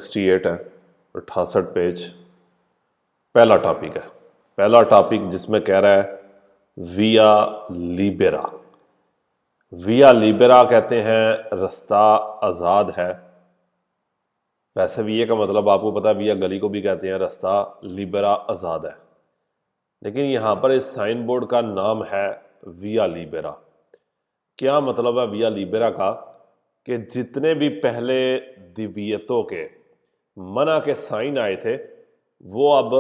68 है, 68 पेज। पहला टॉपिक है, पहला टॉपिक जिसमें कह रहा है विया लिबेरा। विया लिबेरा कहते हैं रास्ता आज़ाद है। वैसे विया का मतलब आपको पता है, विया गली को भी कहते हैं, रास्ता लिबेरा आज़ाद है। लेकिन यहाँ पर इस साइन बोर्ड का नाम है विया लिबेरा। क्या मतलब है विया लिबेरा का? कि जितने भी पहले दिव्यतों के मना के साइन आए थे वो अब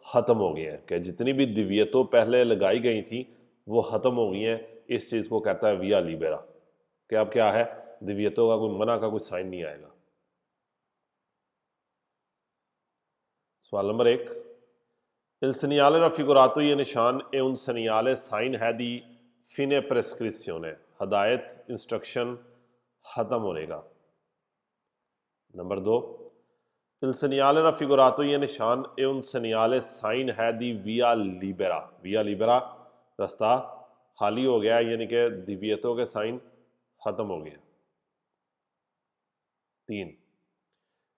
ख़त्म हो गए हैं। कि जितनी भी दिव्यतों पहले लगाई गई थी वो ख़त्म हो गई हैं। इस चीज़ को कहता है विया लिबेरा। कि अब क्या है, दिव्यतों का कोई मना का कोई साइन नहीं आएगा। सवाल नंबर 1, Il segnale raffigurato ये निशान è un segnale साइन है दी fine prescrizione, हदायत इंस्ट्रक्शन ख़त्म होने का। नंबर 2, Il segnale raffigurato ये निशान è un segnale साइन है दी via libera, via libera रास्ता खाली हो गया, यानी कि दिव्यतों के साइन ख़त्म हो गए। 3,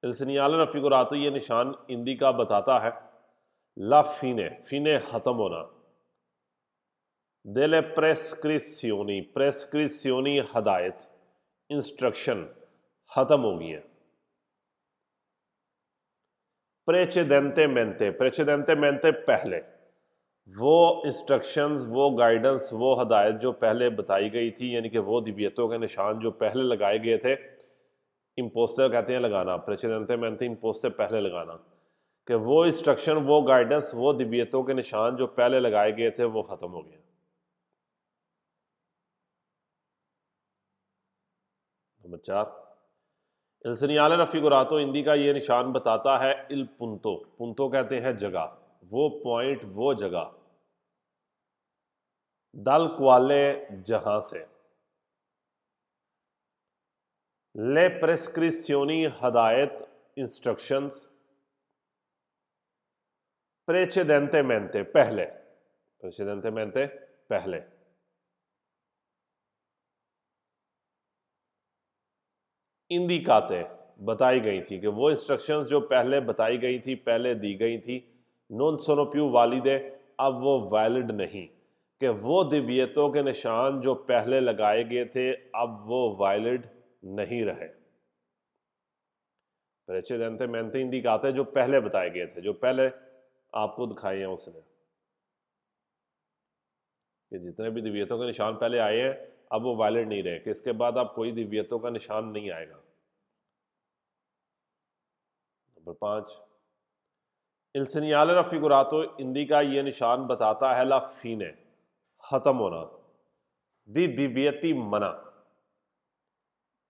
Il segnale raffigurato ये निशान इंडिका बताता है ला fine, fine ख़त्म होना, delle prescrizioni, prescrizioni हदायत इंस्ट्रक्शन ख़त्म हो गई हैं। प्रेचेदेंटेमेंटे, प्रेचेदेंटेमेंटे पहले, वो इंस्ट्रक्शंस, वो गाइडेंस, वो हदायत जो पहले बताई गई थी, यानी कि वो दिव्यतों के निशान जो पहले लगाए गए थे, इम्पोस्टर कहते हैं लगाना, प्रेचेदेंटेमेंटे इम्पोस्टर पहले लगाना, कि वो इंस्ट्रक्शन, वो गाइडेंस, वो दिव्यतों के निशान जो पहले लगाए गए थे वो ख़त्म हो गए। Number 4, Il segnale raffigurato Hindi का ये निशान बताता है इल पुंतो, पुंतो कहते हैं जगह, वो पॉइंट, वो जगह, दल क्वाले जहां से, ले प्रेस्क्रिप्शनी हदायत इंस्ट्रक्शंस, प्रेचेदेंटेमेंटे पहले, प्रेचेदेंटेमेंटे पहले। इंडिकाते बताई गई थी, कि वो इंस्ट्रक्शंस जो पहले बताई गई थी, पहले दी गई थी, नॉन सोनो प्यू वालिदे अब वो वैलिड नहीं, कि वो दिव्यतों के निशान जो पहले लगाए गए थे अब वो वैलिड नहीं रहे। प्रेचेदेंटेमेंटे इंडिकाते जो पहले बताए गए थे, जो पहले आपको दिखाए हैं उसने, कि जितने भी दिव्यतों के निशान पहले आए हैं अब वो वैलिड नहीं रहे, कि इसके बाद अब कोई दिव्यतों का निशान नहीं आएगा। Number 5, Il segnale raffigurato Hindi का ये निशान बताता है ला फीने खत्म होना, दी दिव्यति मना,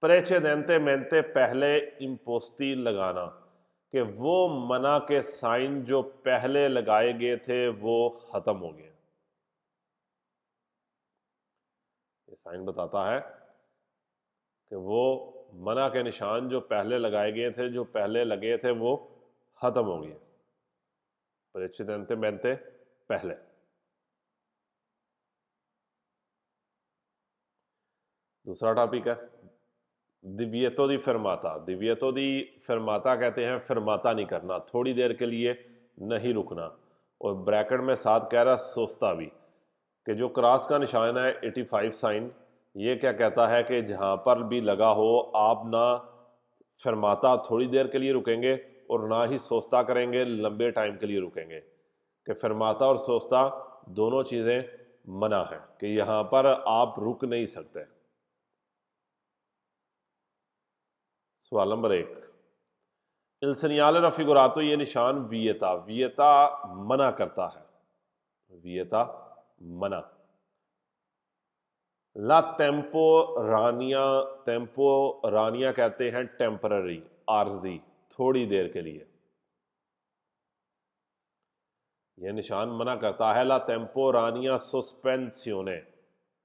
प्रेचेदेंटेमेंटे पहले इम्पोस्ती लगाना, कि वो मना के साइन जो पहले लगाए गए थे वो खत्म हो गए। ये साइन बताता है कि वो मना के निशान जो पहले लगाए गए थे, जो पहले लगे थे वो खत्म हो गए। प्रेचेदेंटेमेंटे पहले। दूसरा टॉपिक है दिव्यतो दी फरमाता। दिव्यतो दी फरमाता कहते हैं फरमाता नहीं करना, थोड़ी देर के लिए नहीं रुकना। और ब्रैकेट में साथ कह रहा सोचता भी, कि जो क्रॉस का निशान है 85 साइन, ये क्या कहता है कि जहाँ पर भी लगा हो आप ना फरमाता थोड़ी देर के लिए रुकेंगे और ना ही सोचता करेंगे लंबे टाइम के लिए रुकेंगे। कि फरमाता और सोचता दोनों चीज़ें मना है, कि यहाँ पर आप रुक नहीं सकते। सवाल नंबर 1, Il segnale raffigurato ये निशान वियता, वियता मना करता है, वियता मना। ला टेम्पोरानिया, टेम्पोरानिया कहते हैं टेम्पररी, आर्जी, थोड़ी देर के लिए। यह निशान मना करता है ला टेम्पोरानिया सोस्पेंसियोने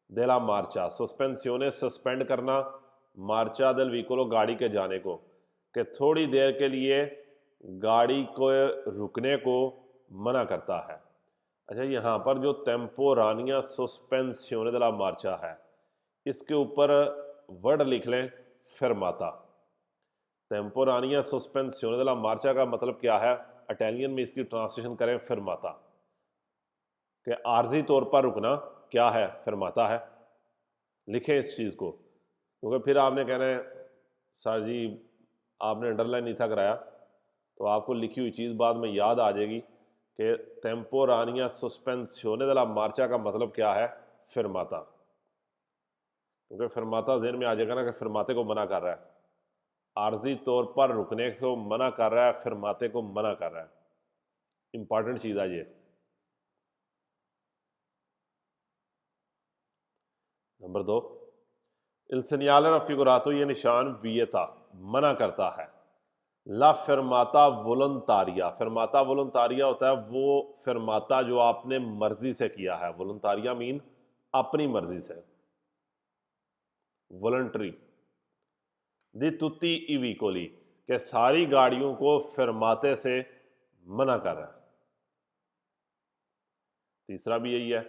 देला मार्चा, सोस्पेंसियोने सस्पेंड करना, मार्चा देल व्हीकलो गाड़ी के जाने को, कि थोड़ी देर के लिए गाड़ी को रुकने को मना करता है। अच्छा, यहाँ पर जो टेम्पोरानिया सोस्पेंसियोने देला मार्चा है, इसके ऊपर वर्ड लिख लें फरमाता। टेम्पोरानिया सोस्पेंसियोने della marcia का मतलब क्या है? इटालियन में इसकी ट्रांसलेशन करें फिरमाता, कि आर्जी तौर पर रुकना क्या है? फिरमाता है। लिखें इस चीज़ को, क्योंकि फिर आपने कहना है सर जी आपने अंडरलाइन नहीं था कराया, तो आपको लिखी हुई चीज़ बाद में याद आ जाएगी कि टेम्पोरानिया सोस्पेंसियोने della marcia का मतलब क्या है? फिरमाता। क्योंकि फिरमाता ज़हन में आ जाएगा ना कि फिरमाते को मना कर रहा है, आर्जी तौर पर रुकने को मना कर रहा है, फिरमाते को मना कर रहा है। इंपॉर्टेंट चीज़ है ये। नंबर 2, इल segnale raffigurato, ये निशान वियता मना करता है। ला फिरमाता वोलंतारिया, फिरमाता वोलंतारिया होता है वो फिरमाता जो आपने मर्जी से किया है। वोलंतारिया मीन अपनी मर्जी से, वॉलंटरी। दी तुत्ती ई विकोली, के सारी गाड़ियों को फिरमाते से मना कर रहा है। तीसरा भी यही है,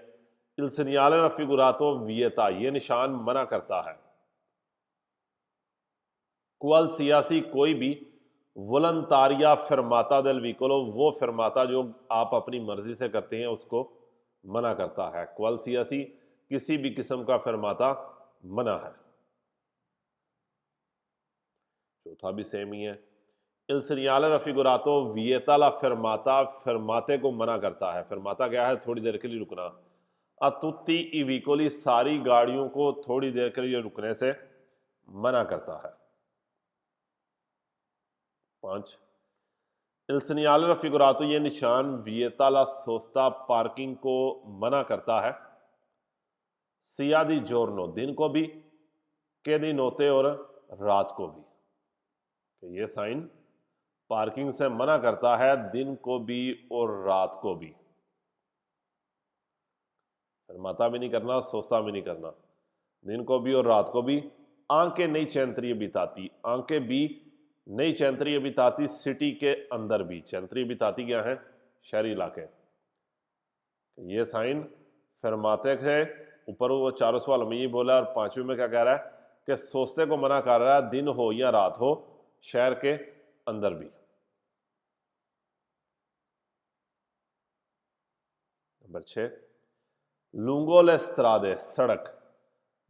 इल segnale raffigurato vieta, ये निशान मना करता है। क्वल सियासी कोई भी, वोलंतारिया फिरमाता del vicolo, वो फिरमाता जो आप अपनी मर्जी से करते हैं उसको मना करता है। क्वल सियासी किसी भी किस्म का फिरमाता मना है। चौथा भी सेम ही है, इल segnale raffigurato vieta la fermata, फिरमाते को मना करता है। फिरमाता क्या है? थोड़ी देर के लिए रुकना। a tutti i vicoli, सारी गाड़ियों को थोड़ी देर के लिए रुकने से मना करता है। 5, इल segnale raffigurato, ये निशान vieta la sosta, पार्किंग को मना करता है। sia di giorno, दिन को भी, के di notte, और रात को भी। तो ये साइन पार्किंग से मना करता है दिन को भी और रात को भी। फिरमाता भी नहीं करना, सोचता भी नहीं करना, दिन को भी और रात को भी। आंखें नहीं चैंतरी बिताती, आंखें भी नहीं चैंतरी बिताती सिटी के अंदर भी। चैंतरी बिताती क्या है? शहरी इलाके। ये साइन फिरमाते से ऊपर वो चारों सवालों में ये बोला, और पांचवें में क्या कह रहा है कि सोचते को मना कर रहा है, दिन हो या रात हो, शहर के अंदर भी। नंबर 6, लुंगो ले स्त्रादे, सड़क,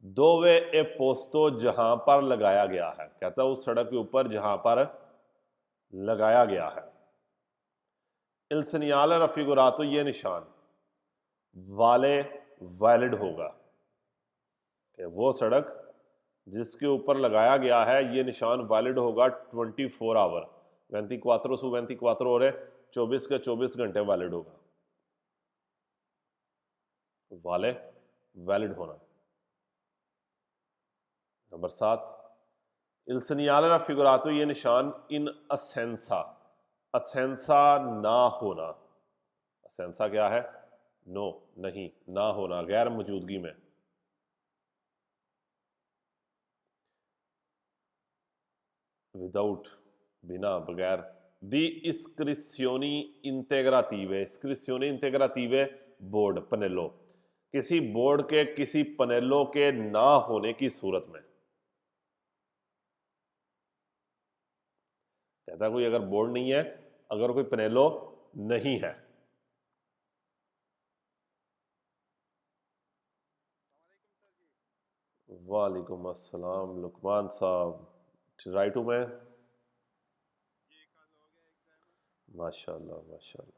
दोवे ए पोस्तो, जहां पर लगाया गया है। कहता है उस सड़क के ऊपर जहां पर लगाया गया है। इल segnale raffigurato, ये निशान वाले वैलिड होगा, कि वो सड़क जिसके ऊपर लगाया गया है ये निशान वैलिड होगा 24 आवर, 24 su 24 ore, 24 के 24 घंटे वैलिड होगा। वाले वैलिड होना। नंबर 7, इल segnale raffigurato, ये निशान इन assenza, assenza ना होना। assenza क्या है? नो, नहीं, ना होना, गैर मौजूदगी में। विदाउट, बिना, बगैर। The iscrizioni integrative, iscrizioni integrative board, पनेलो, किसी बोर्ड के किसी पनेलो के ना होने की सूरत में। कहता कोई अगर बोर्ड नहीं है, अगर कोई पनेलो नहीं है। वालेकुम अस्सलाम लुकमान साहब, राइट हूँ मैं? माशाल्लाह माशाल्लाह।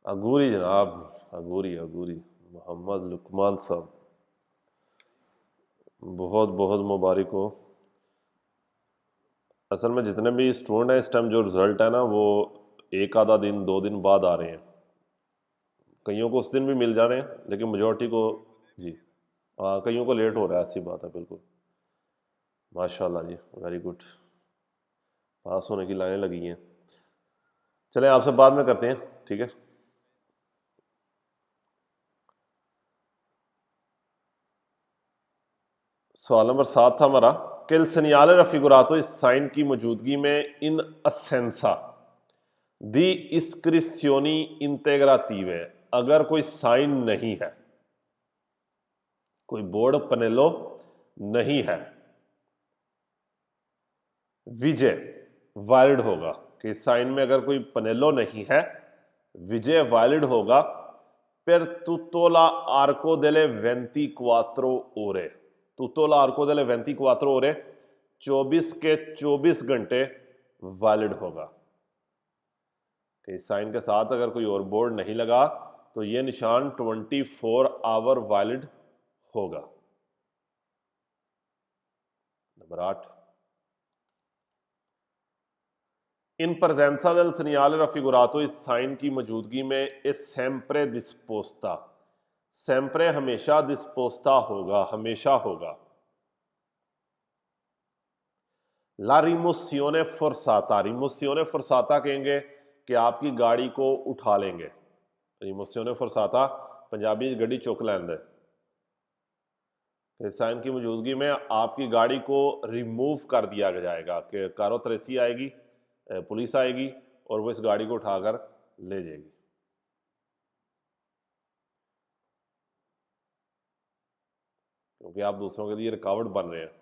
अगूरी जनाब, अगूरी अगूरी, मोहम्मद लुकमान साहब, बहुत बहुत मुबारक हो। असल में जितने भी स्टूडेंट हैं इस टाइम जो रिज़ल्ट है ना वो एक आधा दिन 2 दिन बाद आ रहे हैं। कईयों को उस दिन भी मिल जा रहे हैं लेकिन मेजॉरिटी को, जी हाँ, कईयों को लेट हो रहा है, ऐसी बात है बिल्कुल। माशाल्लाह जी, वेरी गुड, पास होने की लाइनें लगी हैं। चलें आपसे बाद में करते हैं, ठीक है। सवाल नंबर 7 था हमारा, कि il segnale raffigurato, इस साइन की मौजूदगी में इन assenza दी iscrizioni integrative, अगर कोई साइन नहीं है, कोई बोर्ड पनेलो नहीं है, विजय वैलिड होगा कि इस साइन में अगर कोई पनेलो नहीं है, विजय वैलिड होगा। per tutto l'arco delle 24 ore, tutto l'arco delle 24 ore 24 के 24 घंटे वैलिड होगा। कि इस साइन के साथ अगर कोई और बोर्ड नहीं लगा तो ये निशान 24 आवर वैलिड होगा। नंबर 8, इन presenza del segnale raffigurato, इस साइन की मौजूदगी में ए sempre disposta, sempre हमेशा disposta होगा, हमेशा होगा। ला रिमोसियोने फोर्साता, रिमोसियोने फोर्साता कहेंगे कि आपकी गाड़ी को उठा लेंगे। रिमोसियोने फोर्साता पंजाबी गड्डी चुक लैंदे। इस साइन की मौजूदगी में आपकी गाड़ी को रिमूव कर दिया जाएगा कि कारो त्रेसी आएगी, पुलिस आएगी और वो इस गाड़ी को उठाकर ले जाएगी। क्योंकि आप दूसरों के लिए रुकावट बन रहे हैं।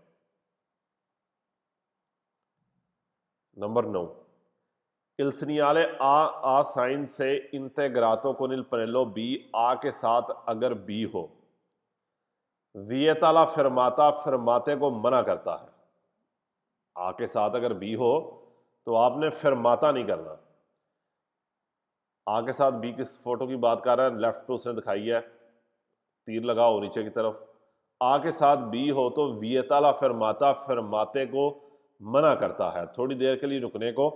Number 9, il segnale a sine से integrato con il pannello B, आ के साथ अगर B हो, vieta la fermata, fermate को मना करता है। आ के साथ अगर B हो तो आपने fermata नहीं करना। आ के साथ B किस फोटो की बात कर रहा है, लेफ्ट पे उसने दिखाई है, तीर लगा हो नीचे की तरफ। आ के साथ B हो तो vieta la fermata, fermate को मना करता है, थोड़ी देर के लिए रुकने को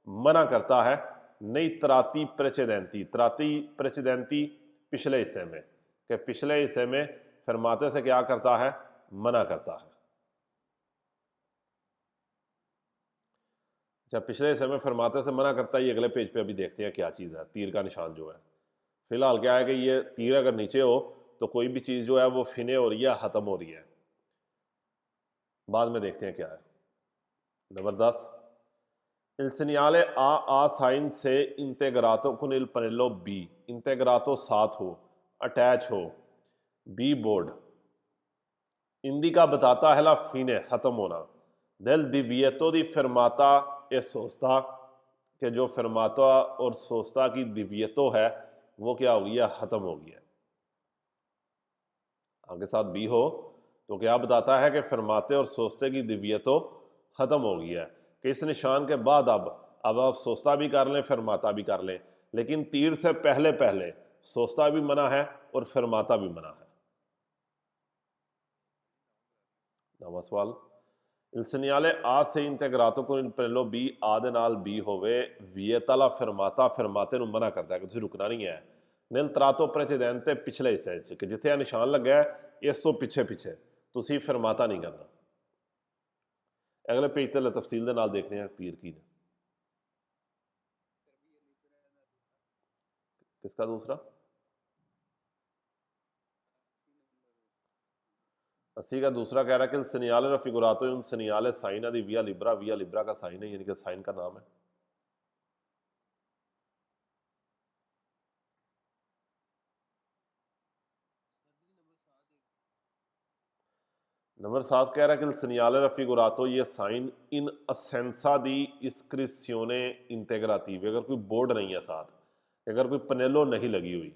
मना करता है। नहीं त्राती प्रेचेदेंती, त्राती प्रेचेदेंती पिछले हिस्से में, कि पिछले हिस्से में फरमाते से क्या करता है, मना करता है। जब पिछले हिस्से में फरमाते से मना करता है, ये अगले पेज पे अभी देखते हैं क्या चीज़ है। तीर का निशान जो है, फिलहाल क्या है कि ये तीर अगर नीचे हो तो कोई भी चीज़ जो है वो फिने हो रही है, ख़त्म हो रही है। बाद में देखते हैं क्या है। Number 10, il segnale a sine से integrato con il pannello B, integrato साथ हो, अटैच हो, B बोर्ड, इंडिका बताता है ला फीने खत्म होना, del divieto di fermata e sosta, के जो फरमाता और सोस्ता की दिव्यतो है वो क्या हो गया, खत्म हो गया। आगे साथ B हो तो क्या बताता है कि फरमाते और सोस्ते की दिव्यतो खत्म हो गया है। कि इस निशान के बाद अब आप सोस्ता भी कर लें, फरमाता भी कर लें, लेकिन तीर से पहले पहले सोस्ता भी मना है और फरमाता भी मना है। नवा सवाल, il segnale A se integrato con il pannello B, A ਦੇ ਨਾਲ B ਹੋਵੇ, vieta la fermata, fermate ਨੂੰ ਮਨਾ ਕਰਦਾ ਹੈ ਕਿ ਤੁਸੀਂ ਰੁਕਣਾ ਨਹੀਂ ਹੈ। nel tratto precedente, ਪਿਛਲੇ ਹਿੱਸੇ 'ਚ, ਕਿ ਜਿੱਥੇ ਇਹ ਨਿਸ਼ਾਨ ਲੱਗਾ ਹੈ ਇਸ ਤੋਂ ਪਿੱਛੇ ਪਿੱਛੇ ਤੁਸੀਂ ਫਰਮਾਤਾ ਨਹੀਂ ਕਰਨਾ। अगले पेज ते तफसील के नाल देखने हैं तीर की ने। किसका दूसरा, 80 का दूसरा कह रहा है कि सनियाले रफिगुरातो उन सनियाले साइन दी विया लिब्रा, विया लिब्रा का साइन है, यानी कि साइन का नाम है। नंबर 7 कह रहा है कि सनियाले रफिगुरातो, ये साइन इन असेंसा दी इस्क्रिसियोने इंटेग्राटिव, अगर कोई बोर्ड नहीं है साथ, अगर कोई पनेलो नहीं लगी हुई,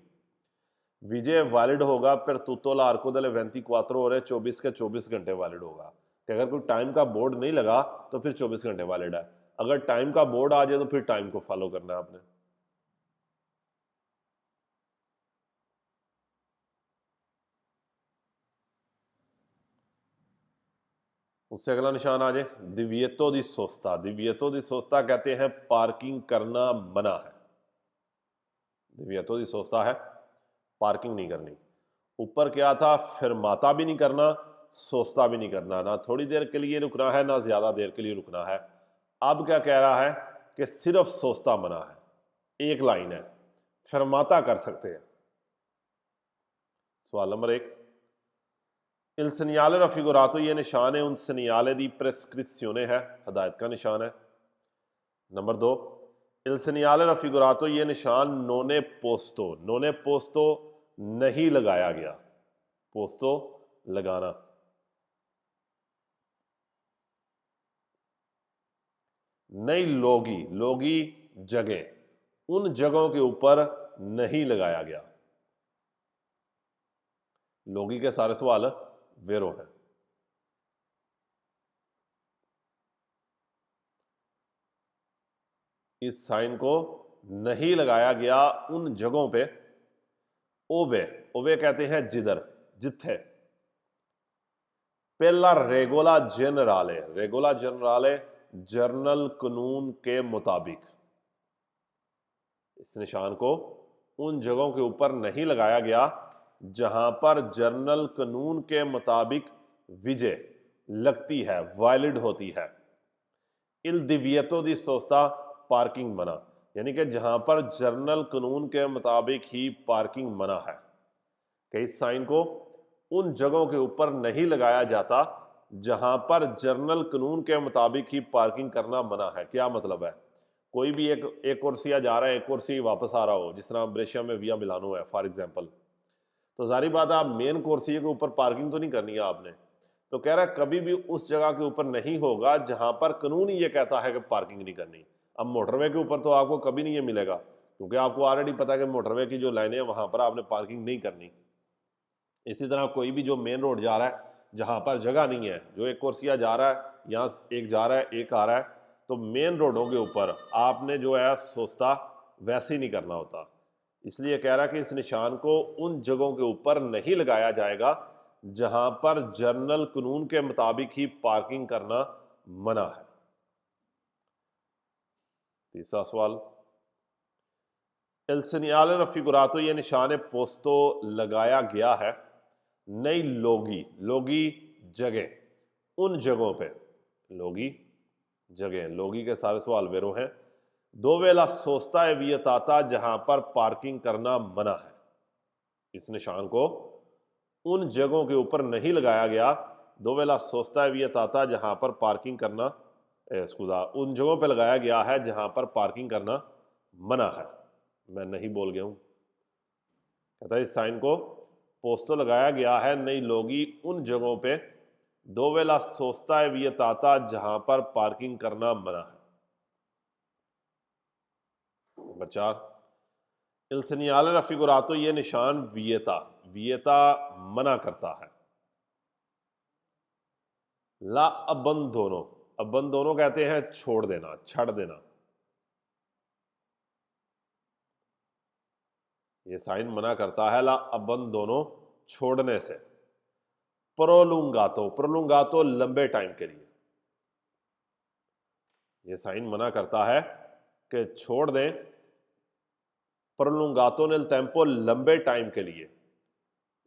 विजय वैलिड होगा, फिर तुतो लार्को दले 24 हो रहे 24 के 24 घंटे वैलिड होगा। कि अगर कोई टाइम का बोर्ड नहीं लगा तो फिर 24 घंटे वैलिड है, अगर टाइम का बोर्ड आ जाए तो फिर टाइम को फॉलो करना है आपने। उससे अगला निशान आ जाए, दिव्यतो दी सोस्ता, दिव्यतो दी सोस्ता कहते हैं पार्किंग करना मना है। दिव्यतो दी सोस्ता है पार्किंग नहीं करनी। ऊपर क्या था, फिरमाता भी नहीं करना, सोस्ता भी नहीं करना, ना थोड़ी देर के लिए रुकना है ना ज्यादा देर के लिए रुकना है। अब क्या कह रहा है कि सिर्फ सोस्ता मना है, एक लाइन है, फिरमाता कर सकते हैं। सवाल नंबर 1, il segnale raffigurato, ये निशान है उन segnale दी prescrizione है, हदायत का निशान है। नंबर 2, il segnale raffigurato, ये निशान नोने पोस्तो, नोने पोस्तो नहीं लगाया गया, पोस्तो लगाना। नई लोगी, लोगी जगह, उन जगहों के ऊपर नहीं लगाया गया। लोगी के सारे सवाल वेरो हैं। इस साइन को नहीं लगाया गया उन जगहों पे। ओवे, ओवे कहते हैं जिधर, जिथे। पहला रेगोला जनराले, रेगोला जनराले जर्नल कानून के मुताबिक। इस निशान को उन जगहों के ऊपर नहीं लगाया गया जहां पर जर्नल कानून के मुताबिक विजय लगती है, वैलिड होती है। इल दिव्यतो दी सोस्ता पार्किंग मना, यानी कि जहां पर जर्नल कानून के मुताबिक ही पार्किंग मना है। कि इस साइन को उन जगहों के ऊपर नहीं लगाया जाता जहां पर जर्नल कानून के मुताबिक ही पार्किंग करना मना है। क्या मतलब है? कोई भी एक कुर्सिया जा रहा है, एक कुर्सी वापस आ रहा हो, जिस तरह ब्रेशिया में विया मिलानो है फॉर एग्जांपल, तो जारी बात है आप मेन कुर्सी के ऊपर पार्किंग तो नहीं करनी है आपने। तो कह रहा है कभी भी उस जगह के ऊपर नहीं होगा जहां पर कानून ये कहता है कि पार्किंग नहीं करनी। अब मोटरवे के ऊपर तो आपको कभी नहीं ये मिलेगा, क्योंकि आपको ऑलरेडी पता है कि मोटरवे की जो लाइनें हैं वहां पर आपने पार्किंग नहीं करनी। इसी तरह कोई भी जो मेन रोड जा रहा है जहां पर जगह नहीं है, जो एक कुर्सिया जा रहा है, यहाँ एक जा रहा है एक आ रहा है, तो मेन रोडों के ऊपर आपने जो है सोचता वैसे ही नहीं करना होता। इसलिए कह रहा है कि इस निशान को उन जगहों के ऊपर नहीं लगाया जाएगा जहां पर जर्नल कानून के मुताबिक ही पार्किंग करना मना है। तीसरा सवाल, एल सेनियाले रफिगुरातो, ये निशान पोस्तो लगाया गया है नई लोगी, लोगी जगह, उन जगहों पे, लोगी जगह, लोगी के सारे सवाल वेरो हैं। दो वेला सोचता है वियताता, जहां पर पार्किंग करना मना है। इस निशान को उन जगहों के ऊपर नहीं लगाया गया, दो वेला सोचता है वियताता, जहां पर पार्किंग करना एक्सक्यूजा, उन जगहों पे लगाया गया है जहां पर पार्किंग करना मना है। मैं नहीं बोल गया हूं। कहता है इस साइन को पोस्टो लगाया गया है नई लोगी उन जगहों पे, दो वेला सोचता है वियताता, जहां पर पार्किंग करना मना है। नंबर 4, इल सेनियाले रफिगुरातो, ये निशान वियता, वियता मना करता है। ला अबंदोनो, अबंदोनो कहते हैं छोड़ देना, छड़ देना। ये साइन मना करता है ला अबंदोनो, छोड़ने से। प्रोलुंगातो, प्रोलुंगातो लंबे टाइम के लिए। ये साइन मना करता है कि छोड़ दें प्रोलुंगातो नेल टेम्पो, लंबे टाइम के लिए।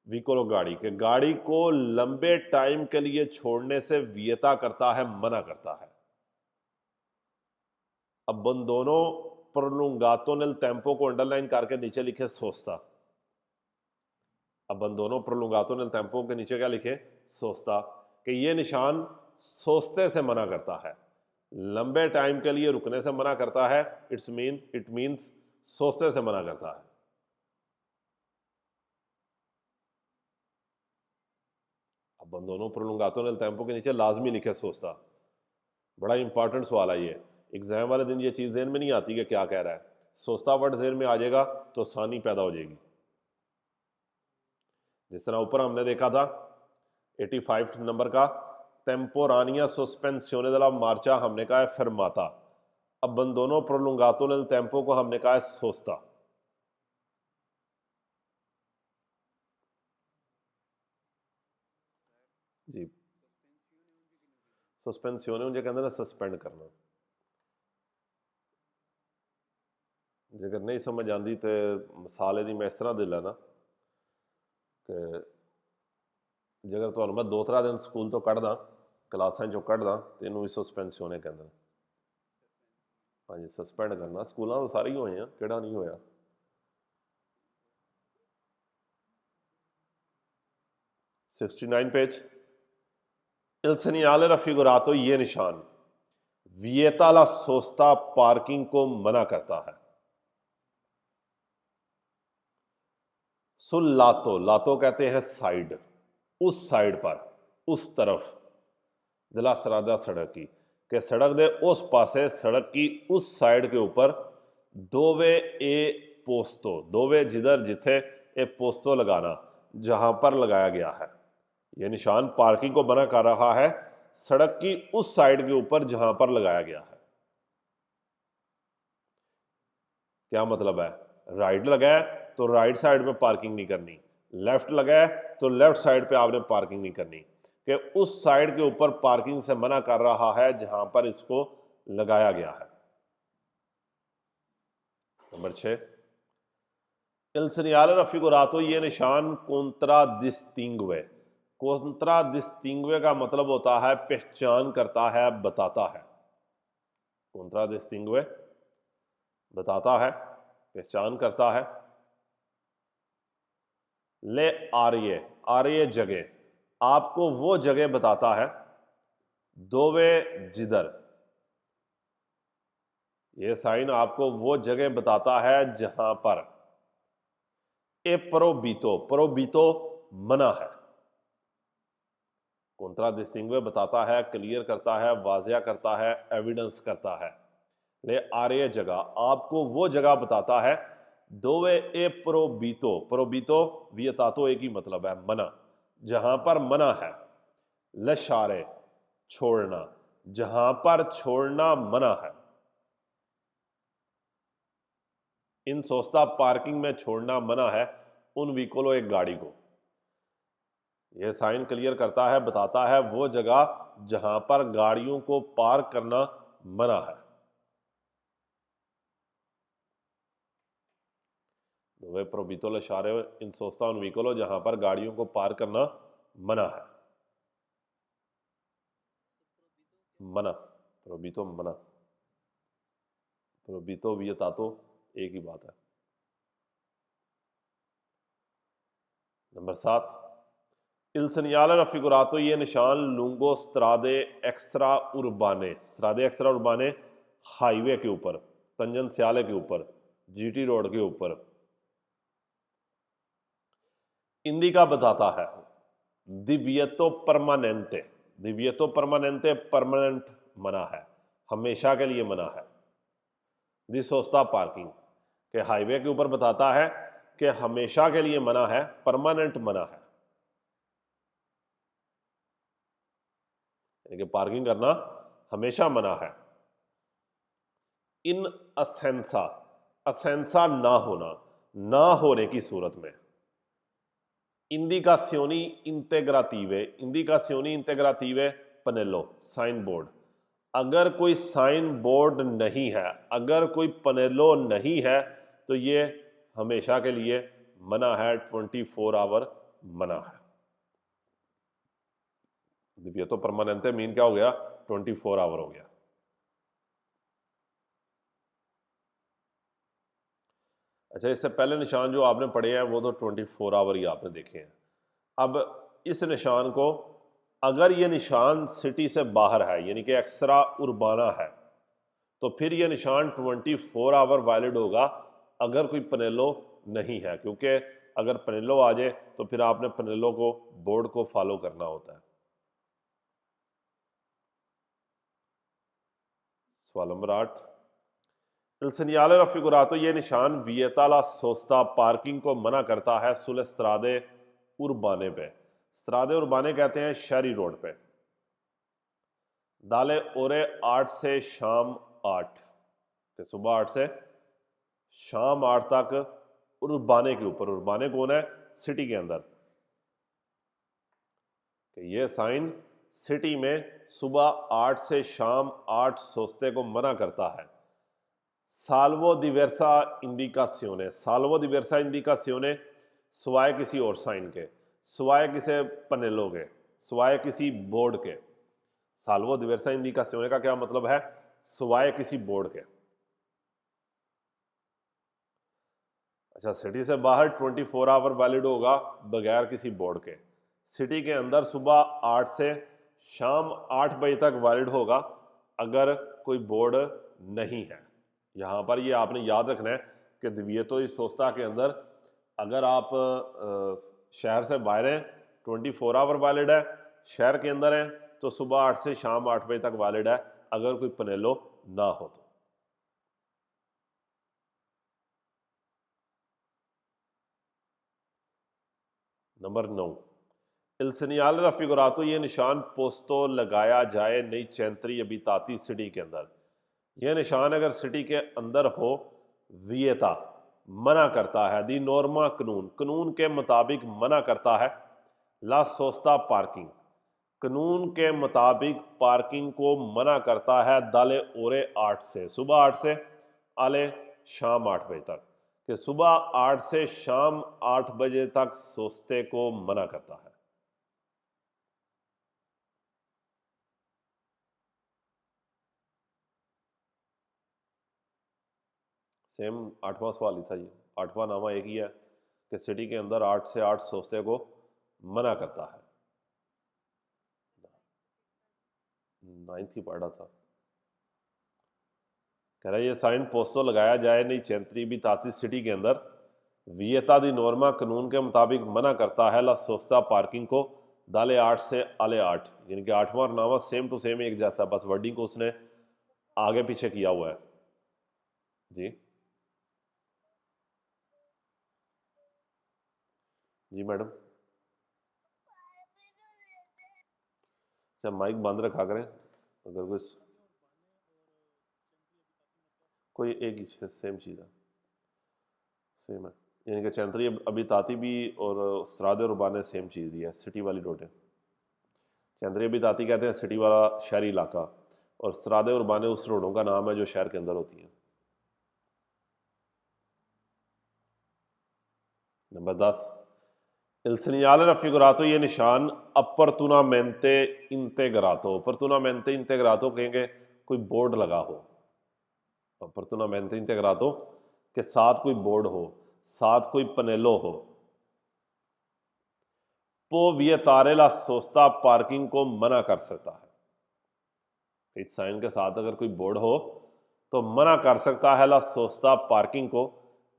विकोलो गाड़ी के, गाड़ी को लंबे टाइम के लिए छोड़ने से वियता करता है, मना करता है। अबंदोनो प्रोलुंगातो नेल टेम्पो को अंडरलाइन करके नीचे लिखे सोस्ता। अबंदोनो प्रोलुंगातो नेल टेम्पो के नीचे क्या लिखे? सोस्ता। कि ये निशान सोचते से मना करता है, लंबे टाइम के लिए रुकने से मना करता है। इट मीन्स सोचते से मना करता है। अबंदोनो प्रोलुंगातो नेल टेम्पो के नीचे लाजमी लिखे सोचता। बड़ा इंपॉर्टेंट सवाल है ये, एग्जाम वाले दिन ये चीज़ जेहन में नहीं आती कि क्या कह रहा है। सोचता वर्ड जेहन में आ जाएगा तो आसानी पैदा हो जाएगी। जिस तरह ऊपर हमने देखा था 85 नंबर का, टेम्पोरानिया सोस्पेंसियोने दella मार्चा हमने कहा है फर्माता। अबंदोनो प्रोलुंगातो नेल टेम्पो को हमने कहा है सोस्ता। जी, सस्पेंसियोने उनके कहते हैं सस्पेंड करना। जेकर नहीं समझ आती तो मिसाल दी मैं इस तरह दे लेना कि जेकर तुहानू मैं 2-3 दिन स्कूल तो कढ़ दा, क्लासा चो कढ़ दा, तो इनू भी सस्पेंसियोने कहते हैं। हाँ जी, सस्पेंड करना। स्कूलों तो सारे ही होए हैं, केड़ा नहीं होया। 69 पेज, इल सेनियाले रफिगुरातो, ये निशान वियता ला सोस्ता, पार्किंग को मना करता है। सुल लातो, लातो कहते हैं साइड, उस साइड पर, उस तरफ, दिला सरादा सड़क की, कि सड़क दे उस पासे सड़क की उस साइड के ऊपर दोवे ए पोस्तो, दोवे जिधर जिथे ए पोस्तो लगाना, जहां पर लगाया गया है। यह निशान पार्किंग को मना कर रहा है सड़क की उस साइड के ऊपर जहां पर लगाया गया है। क्या मतलब है? राइट लगाया तो राइट साइड पे पार्किंग नहीं करनी, लेफ्ट लगाया तो लेफ्ट साइड पे आपने पार्किंग नहीं करनी, कि उस साइड के ऊपर पार्किंग से मना कर रहा है जहां पर इसको लगाया गया है। नंबर 6, il segnale raffigurato, ये निशान contraddistingue। contraddistingue का मतलब होता है पहचान करता है, बताता है। contraddistingue बताता है, पहचान करता है। ले आर्य, आर्य जगह, आपको वो जगह बताता है दोवे जिधर, ये साइन आपको वो जगह बताता है जहां पर ए प्रोबीतो, प्रोबीतो मना है। कॉन्ट्राडिस्टिंग्वे बताता है, क्लियर करता है, वाजिया करता है, एविडेंस करता है। ले आर्य जगह, आपको वो जगह बताता है दोवे ए प्रोबीतो, प्रोबीतो वियतातो एक ही मतलब है, मना, जहां पर मना है। लशारे, छोड़ना, जहां पर छोड़ना मना है। इन सोस्ता पार्किंग में छोड़ना मना है उन व्हीकलों, एक गाड़ी को। यह साइन क्लियर करता है, बताता है वो जगह जहां पर गाड़ियों को पार्क करना मना है। वे प्रोबीतो लशारे इन सोस्ता उन व्हीकलों जहां पर गाड़ियों को पार्क करना मना है। मना, प्रोबीतो मना, प्रोबीतो वियतातो एक ही बात है। नंबर 7, il segnale raffigurato, ये निशान लुंगो स्त्रादे एक्स्ट्रा उर्बाने, स्त्रादे एक्स्ट्रा उर्बाने हाईवे के ऊपर, तंजनस्याले के ऊपर, जीटी रोड के ऊपर इंडिका बताता है दिव्यतो परमानेंटे, दिव्यतो परमानेंटे परमानेंट मना है, हमेशा के लिए मना है। दिसोस्ता पार्किंग के हाईवे के ऊपर बताता है कि हमेशा के लिए मना है, परमानेंट मना है, यानी कि पार्किंग करना हमेशा मना है। इन असेंसा, असेंसा ना होना, ना होने की सूरत में। इंडिकासियोनी इंटेग्राटिवे, इंडिकासियोनी इंटेग्राटिवे पनेलो, साइन बोर्ड, अगर कोई साइन बोर्ड नहीं है, अगर कोई पनेलो नहीं है तो ये हमेशा के लिए मना है, 24 आवर मना है। दिव्यतो परमानेंटे मीन क्या हो गया? 24 आवर हो गया। अच्छा, इससे पहले निशान जो आपने पढ़े हैं वो तो 24 आवर ही आपने देखे हैं। अब इस निशान को, अगर ये निशान सिटी से बाहर है यानी कि एक्स्ट्रा उर्बाना है, तो फिर ये निशान 24 आवर वैलिड होगा अगर कोई पनेलो नहीं है, क्योंकि अगर पनेलो आ जाए तो फिर आपने पनेलो को, बोर्ड को फॉलो करना होता है। सवाल नंबर 8, il segnale raffigurato, ये निशान वियताला सोस्ता पार्किंग को मना करता है सुले स्त्रादे उर्बाने पे, स्त्रादे उर्बाने कहते हैं शहरी रोड पे। दाले ओरे 8 से शाम 8, सुबह 8 से शाम 8 तक उर्बाने के ऊपर, उर्बाने कौन है? सिटी के अंदर। ये साइन सिटी में सुबह 8 से शाम 8 सोस्ते को मना करता है। साल्वो दिवर्सा इंडिकासियोने, साल्वो दिवर्सा इंडिकासियोने सिवाय किसी और साइन के, सिवाय किसी पनेलो के, सिवाय किसी बोर्ड के। साल्वो दिवर्सा इंडिकासियोने का क्या मतलब है? सिवाय किसी बोर्ड के। अच्छा, सिटी से बाहर 24 आवर वैलिड होगा बगैर किसी बोर्ड के। सिटी के अंदर सुबह 8 से शाम 8 बजे तक वैलिड होगा अगर कोई बोर्ड नहीं है। यहाँ पर ये आपने याद रखना है कि दिव्यतो इस सोस्ता के अंदर अगर आप शहर से बाहर हैं 24 आवर वैलिड है, शहर के अंदर हैं तो सुबह 8 से शाम 8 बजे तक वैलिड है, अगर कोई पनेलो ना हो तो। नंबर 9, Il segnale raffigurato, ये निशान पोस्तो लगाया जाए नई चैंतरी अबिताती सिटी के अंदर। यह निशान अगर सिटी के अंदर हो, वियता मना करता है, दी नॉर्मा कानून कानून के मुताबिक मना करता है, ला सोस्ता पार्किंग कानून के मुताबिक पार्किंग को मना करता है, दाले ओरे 8 से सुबह 8 से आले शाम 8 बजे तक, कि सुबह 8 से शाम 8 बजे तक सोस्ते को मना करता है। सेम 8वां सवाल ही था ये, 8वां नामा एक ही है कि सिटी के अंदर 8 से 8 सोस्ते को मना करता है। 9th ही पढ़ा था। कह रहा है ये साइन पोस्टो लगाया जाए नहीं चैंत्री भी ताती सिटी के अंदर, वियता दी नॉर्मा कानून के मुताबिक मना करता है, ला सोस्ता पार्किंग को दाले 8 से आले 8, यानी कि 8वां नामा सेम टू सेम एक जैसा, बस वर्डिंग को उसने आगे पीछे किया हुआ है जी। जी मैडम, अच्छा माइक बंद रखा करें, अगर कोई एक ही सेम चीज़ है, सेम है, यानी कि चैंतरी अभी ताती भी और सराद और रुबाने सेम चीज़ दी है, सिटी वाली रोडें। चैंतरी अभी ताती कहते हैं सिटी वाला शहरी इलाका, और सरादे और रुबाने उस रोडों का नाम है जो शहर के अंदर होती हैं। नंबर 10, Il segnale raffigurato, ये निशान opportunamente integrato, opportunamente integrato कहेंगे कोई बोर्ड लगा हो, opportunamente integrato के साथ कोई बोर्ड हो, साथ कोई पनेलो हो, पो वियतारे ला सोस्ता पार्किंग को मना कर सकता है। इस साइन के साथ अगर कोई बोर्ड हो तो मना कर सकता है ला सोस्ता पार्किंग को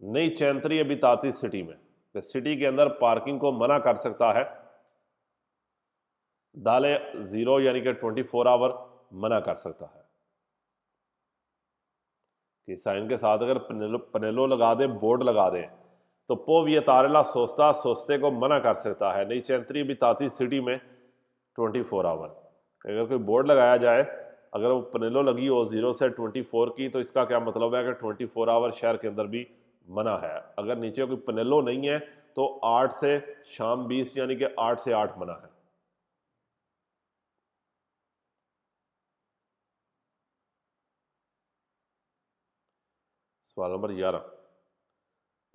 नई चैंतरी अबिताती सिटी में, सिटी के अंदर पार्किंग को मना कर सकता है, दाले 0 यानी कि 24 आवर मना कर सकता है। कि साइन के साथ अगर पनेलो लगा दे, बोर्ड लगा दे, तो पो वियतारेला सोस्ता सोस्ते को मना कर सकता है नई चैंतरी अबिताती सिटी में 24 आवर। अगर कोई बोर्ड लगाया जाए, अगर वो पनेलो लगी हो 0 से 24 की, तो इसका क्या मतलब है कि 24 आवर शहर के अंदर भी मना है। अगर नीचे कोई पनेलो नहीं है तो 8 से शाम 20 यानी कि 8 से 8 मना है। सवाल नंबर 11,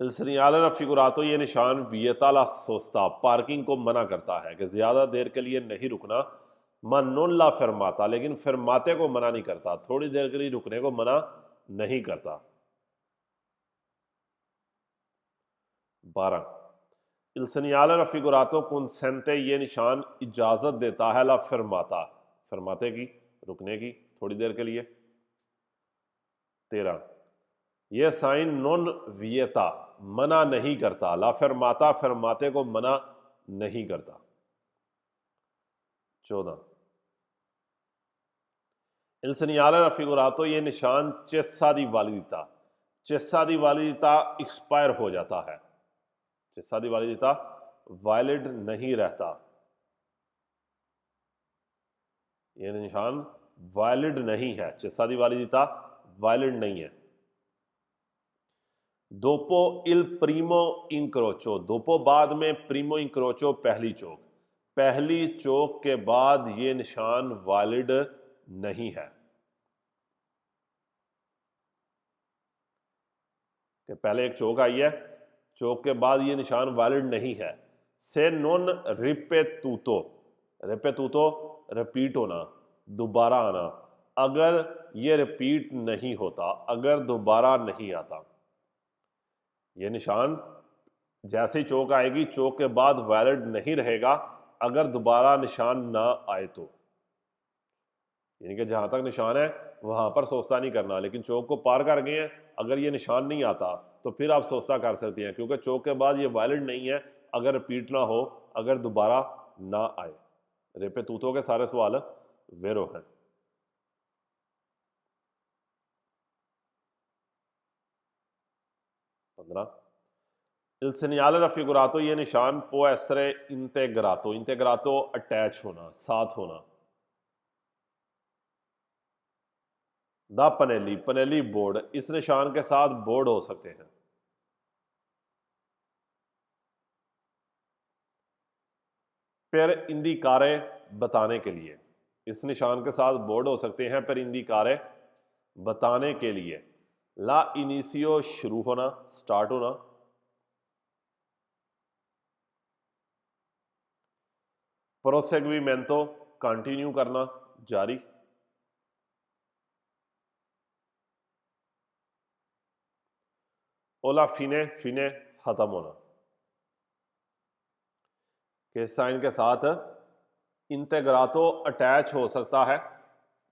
Il segnale raffigurato, ये निशान वियता ला सोस्ता पार्किंग को मना करता है कि ज्यादा देर के लिए नहीं रुकना, मा नॉन ला फरमाता लेकिन फरमाते को मना नहीं करता, थोड़ी देर के लिए रुकने को मना नहीं करता। 12, Il segnale raffigurato consente, ये निशान इजाजत देता है ला फरमाता फरमाते की रुकने की थोड़ी देर के लिए। 13, यह साइन नॉन वियता मना नहीं करता, ला फरमाता फरमाते को मना नहीं करता। 14, Il segnale raffigurato, ये निशान चेस्सा दी वालिदिता एक्सपायर हो जाता है, चेस्सा दी वालिदिता वैलिड नहीं रहता, ये निशान वैलिड नहीं है, चेस्सा दी वालिदिता वैलिड नहीं है। दोपो इल प्रीमो इंक्रोचो, दोपो बाद में, प्रीमो इंक्रोचो पहली चौक, पहली चौक के बाद ये निशान वैलिड नहीं है। कि पहले एक चौक आई है, चौक के बाद ये निशान वैलिड नहीं है। से नॉन रिपेतूतो, रिपेतूतो रिपीट होना, दोबारा आना, अगर ये रिपीट नहीं होता, अगर दोबारा नहीं आता, ये निशान जैसे ही चौक आएगी चौक के बाद वैलिड नहीं रहेगा अगर दोबारा निशान ना आए तो, यानी कि जहां तक निशान है वहां पर सोचता नहीं करना, लेकिन चौक को पार कर गए हैं, अगर ये निशान नहीं आता तो फिर आप सोचता कर सकते हैं, क्योंकि चौक के बाद ये वैलिड नहीं है अगर रिपीट ना हो, अगर दोबारा ना आए। रेपे तूतों के सारे सवाल वेरो हैं। 15। Il segnale raffigurato, ये निशान può essere integrato, integrato attach होना, साथ होना। द पनेली, पनेली बोर्ड, इस निशान के साथ बोर्ड हो सकते हैं। पर इंदिकारे, बताने के लिए, इस निशान के साथ बोर्ड हो सकते हैं पर इंदिकारे, बताने के लिए। ला इनिशियो, शुरू होना, स्टार्ट होना। प्रोसेगुइमेंतो, कंटिन्यू करना, जारी। ओला फिने, फिने खत्म होना। के साइन के साथ इंटेग्रातो अटैच हो सकता है।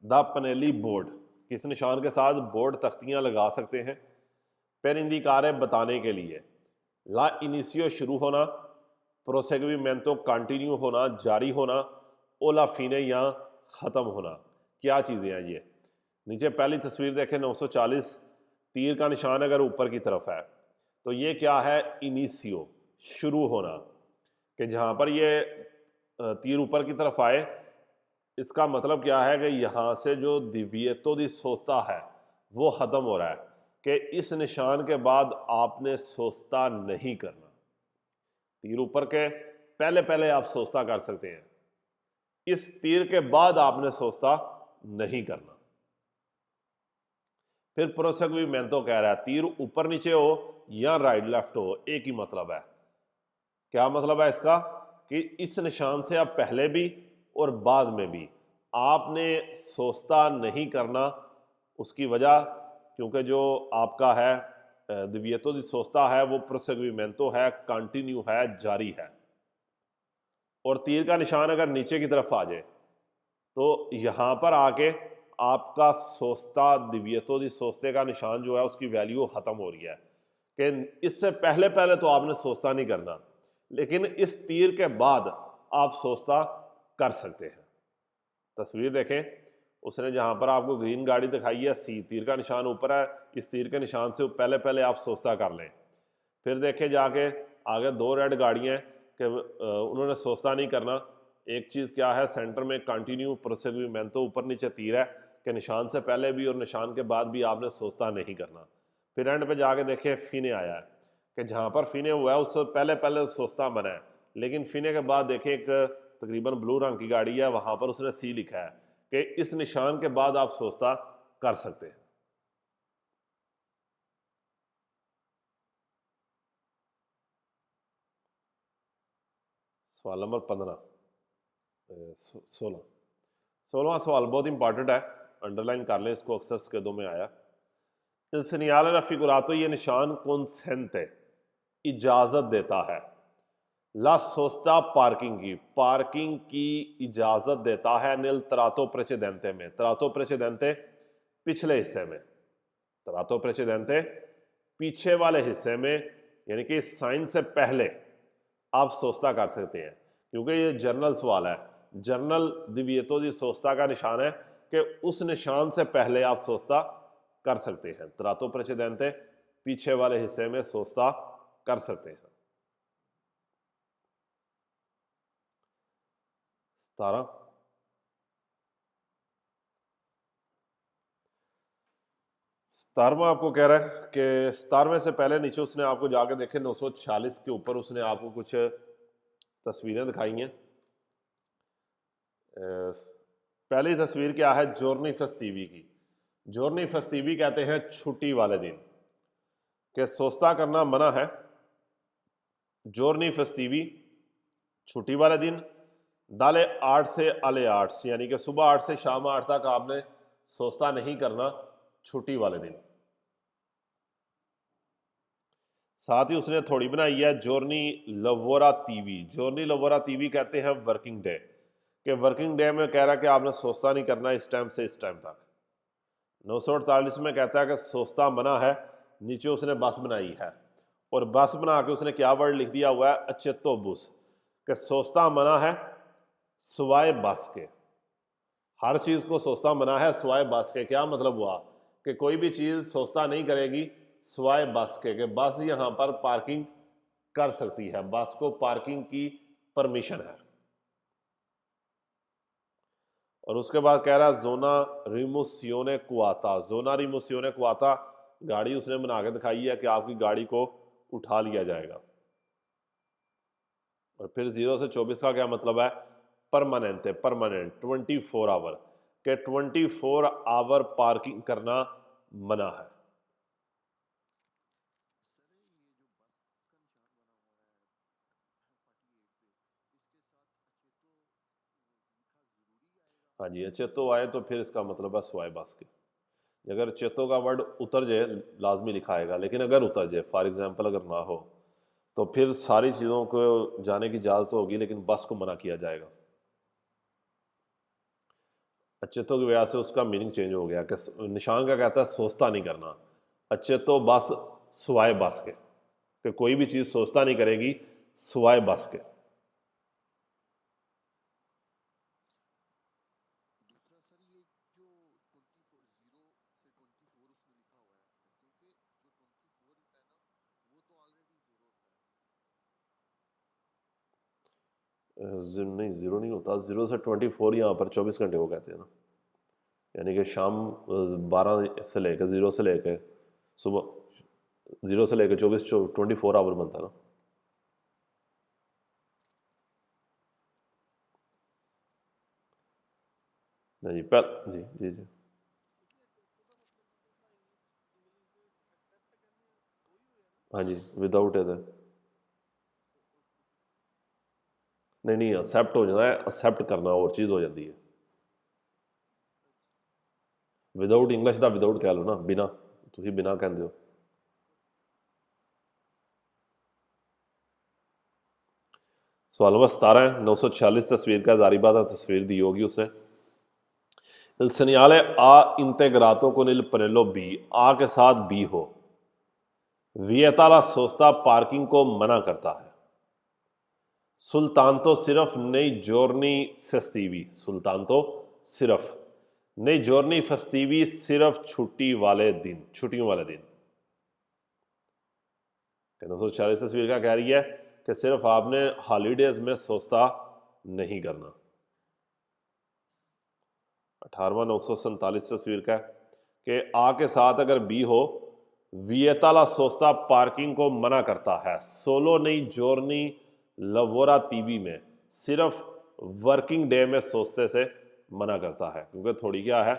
द पनेली बोर्ड, किस निशान के साथ बोर्ड तख्तियां लगा सकते हैं। पेर इंदिकारे, बताने के लिए। ला इनिशियो, शुरू होना। प्रोसेगुइमेंतो, कंटिन्यू होना, जारी होना। ओला फिने, या ख़त्म होना। क्या चीज़ें हैं ये? नीचे पहली तस्वीर देखें, 940, तीर का निशान अगर ऊपर की तरफ है तो ये क्या है? इनिशियो, शुरू होना। कि जहाँ पर ये तीर ऊपर की तरफ आए, इसका मतलब क्या है कि यहाँ से जो दिव्यतो दी सोचता है वो ख़त्म हो रहा है, कि इस निशान के बाद आपने सोचता नहीं करना। तीर ऊपर के पहले पहले आप सोचता कर सकते हैं, इस तीर के बाद आपने सोचता नहीं करना। फिर प्रोसेगुइमेंतो कह रहा है तीर ऊपर नीचे हो या राइट लेफ्ट हो, एक ही मतलब है। क्या मतलब है इसका? कि इस निशान से आप पहले भी और बाद में भी आपने सोचता नहीं करना। उसकी वजह, क्योंकि जो आपका है दिव्यतो दी सोचता है वो प्रोसेगुइमेंतो है, कंटिन्यू है, जारी है। और तीर का निशान अगर नीचे की तरफ आ जाए तो यहां पर आके आपका सोचता, दिव्यतो दी सोचते का निशान जो है उसकी वैल्यू खत्म हो रही है, कि इससे पहले पहले तो आपने सोचता नहीं करना, लेकिन इस तीर के बाद आप सोचता कर सकते हैं। तस्वीर देखें, उसने जहां पर आपको ग्रीन गाड़ी दिखाई है, सी तीर का निशान ऊपर है, इस तीर के निशान से पहले पहले आप सोचता कर लें। फिर देखें जाके आगे दो रेड गाड़ियां कि उन्होंने सोचता नहीं करना। एक चीज़ क्या है, सेंटर में कंटिन्यू प्रोसेगुइमेंतो, ऊपर नीचे तीर है कि निशान से पहले भी और निशान के बाद भी आपने सोचता नहीं करना। फिर एंड पे जाके देखें फिने आया है कि जहाँ पर फिने हुआ है उससे पहले पहले सोचता बना है, लेकिन फिने के बाद देखें एक तकरीबन ब्लू रंग की गाड़ी है, वहाँ पर उसने सी लिखा है कि इस निशान के बाद आप सोचता कर सकते हैं। सवाल नंबर 15, 16वां सवाल बहुत इंपॉर्टेंट है, अंडरलाइन कर लें इसको, अक्सर स्केदों में आया। Il segnale raffigurato, ये निशान consente, इजाजत देता है। ला सोस्ता, पार्किंग की इजाजत देता है। निल तरातो प्रेचेदेंते में, तरातो प्रेचेदेंते पिछले हिस्से में, तरातो प्रेचेदेंते पीछे वाले हिस्से में, यानी कि साइन से पहले आप सोचता कर सकते हैं। क्योंकि ये जर्नल सवाल है, जर्नल दिव्यतो दी सोचता का निशान है कि उस निशान से पहले आप सोचता कर सकते हैं। तरातो प्रेचेदेंते पीछे वाले हिस्से में सोचता कर सकते हैं। 17, 17वां आपको कह रहा है कि 17वें से पहले नीचे उसने आपको जाके देखे 946 के ऊपर उसने आपको कुछ तस्वीरें दिखाई हैं। पहली तस्वीर क्या है? जोर्नी फेस्टिवी की। जोर्नी फेस्टिवी कहते हैं छुट्टी वाले दिन, कि सोचता करना मना है। जोर्नी फेस्टिवी, छुट्टी वाले दिन। दाले 8 से अले 8, यानी कि सुबह 8 से शाम 8 तक आपने सोचता नहीं करना, छुट्टी वाले दिन। साथ ही उसने थोड़ी बनाई है जोर्नी लवोरा तीवी। जोर्नी लवोरा तीवी कहते हैं वर्किंग डे, कि वर्किंग डे में कह रहा है कि आपने सोचता नहीं करना इस टाइम से इस टाइम तक। 948 में कहता है कि सोचता मना है। नीचे उसने बस बनाई है और बस बना के उसने क्या वर्ड लिख दिया हुआ है? अचेतो बुस, कि सोचता मना है सिवाय बस के। हर चीज को सोचता मना है सिवाय बस के। क्या मतलब हुआ? कि कोई भी चीज सोचता नहीं करेगी सवाए बस के बस यहां पर पार्किंग कर सकती है, बस को पार्किंग की परमिशन है। और उसके बाद कह रहा है जोना रिमोसियोने कुआता, जोना रिमोसियोने कुआता, गाड़ी उसने बना के दिखाई है कि आपकी गाड़ी को उठा लिया जाएगा। और फिर 0 से 24 का क्या मतलब है? परमानेंट है, परमानेंट 24 आवर के 24 आवर पार्किंग करना मना है। हाँ जी, अचेतो आए तो फिर इसका मतलब है सवाए बस के। अगर चेतो का वर्ड उतर जाए लाजमी लिखा आएगा, लेकिन अगर उतर जाए, फॉर एग्जाम्पल अगर ना हो, तो फिर सारी चीज़ों को जाने की इजाज़त तो होगी, लेकिन बस को मना किया जाएगा। अचेतो की वजह से उसका मीनिंग चेंज हो गया कि निशान का कहता है सोचता नहीं करना, अचेतो बस सवाए बस के, कि कोई भी चीज़ सोचता नहीं करेगी सवाए बस के। नहीं, 0 नहीं होता, 0 से 24 यहाँ पर 24 घंटे को कहते हैं ना, यानी कि शाम 12 से लेकर 0 से लेकर सुबह 0 से लेकर 24 आवर बनता है ना। नहीं जी जी जी जी। हाँ जी, विदाउट है नहीं नहीं, एक्सेप्ट हो जाता है, एक्सेप्ट करना और चीज़ हो जाती है। विदाउट इंग्लिश का विदाउट कह लो ना, बिना, तुम बिना कहते हो। सवाल नंबर 17 है, 946 तस्वीर का जारी बात तस्वीर दी होगी उसने। Il segnale A integrato con il pannello B, A के साथ B हो, वियताला सोस्ता पार्किंग को मना करता है। सुल्तान तो सिर्फ नई जोर्नी फेस्टिवी, सुल्तान तो सिर्फ नई जोर्नी फेस्टिवी, सिर्फ छुट्टी वाले दिन, छुट्टियों वाले दिन। 940 तस्वीर का कह रही है कि सिर्फ आपने हॉलीडेज में सोस्ता नहीं करना। 18वां 947 तस्वीर का कि आ के साथ अगर बी हो, वियताला सोस्ता पार्किंग को मना करता है। सोलो नई जोर्नी लवोरा टीवी में, सिर्फ वर्किंग डे में सोचते से मना करता है, क्योंकि थोड़ी क्या है,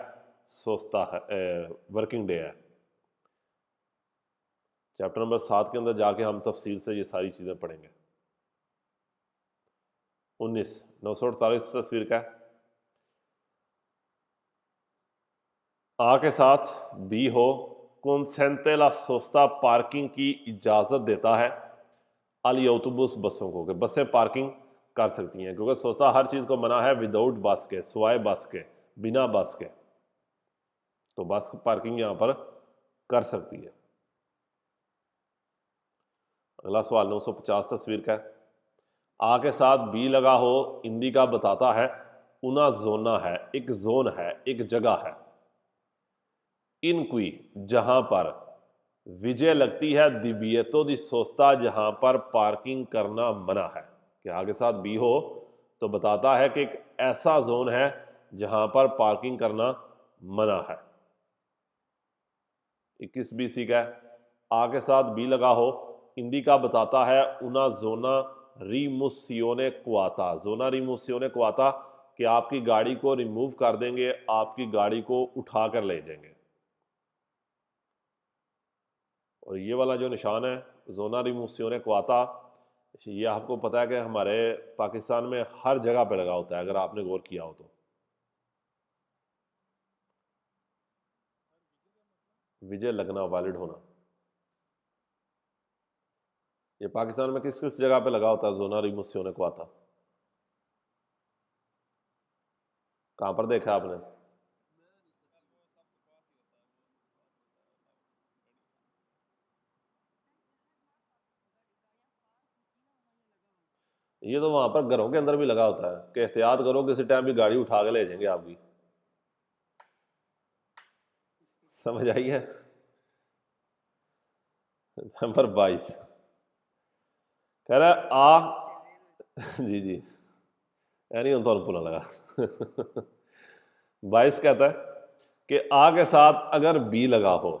सोचता है, वर्किंग डे है। चैप्टर नंबर 7 के अंदर जाके हम तफसील से ये सारी चीज़ें पढ़ेंगे। 19 948 तस्वीर का आ के साथ बी हो, consente la सोस्ता पार्किंग की इजाज़त देता है अली ऑटोबस बसों को, कि बसें पार्किंग कर सकती हैं, क्योंकि सोस्ता हर चीज़ को मना है विदाउट बस के, सिवाय बस के, बिना बस के, तो बस पार्किंग यहाँ पर कर सकती है। अगला सवाल 950 तस्वीर का है, आ के साथ बी लगा हो, हिंदी का बताता है उना जोना है, एक जोन है, एक जगह है, इनक्वी जहां पर विजय लगती है दिव्यतो दी सोस्ता, जहां पर पार्किंग करना मना है, कि आगे साथ बी हो तो बताता है कि एक ऐसा जोन है जहां पर पार्किंग करना मना है। 21 BC का है, आगे साथ बी लगा हो, हिंदी का बताता है उना जोना रिमुसियोने क्वाता, जोना रिमुसियोने क्वाता, कि आपकी गाड़ी को रिमूव कर देंगे, आपकी गाड़ी को उठा कर ले जाएंगे। और ये वाला जो निशान है जोना रिमोसियोने क्वाता, ये आपको पता है कि हमारे पाकिस्तान में हर जगह पे लगा होता है, अगर आपने गौर किया हो तो। विजय लगना, वैलिड होना, ये पाकिस्तान में किस किस जगह पे लगा होता है जोना रिमोसियोने क्वाता? कहाँ पर देखा आपने? ये तो वहां पर घरों के अंदर भी लगा होता है कि एहतियात करो, किसी टाइम भी गाड़ी उठा के ले जाएंगे आपकी। समझ आई है? नंबर 22 कह रहा है आ जी जी नहीं हम तो भुला लगा 22 कहता है कि आ के साथ अगर बी लगा हो,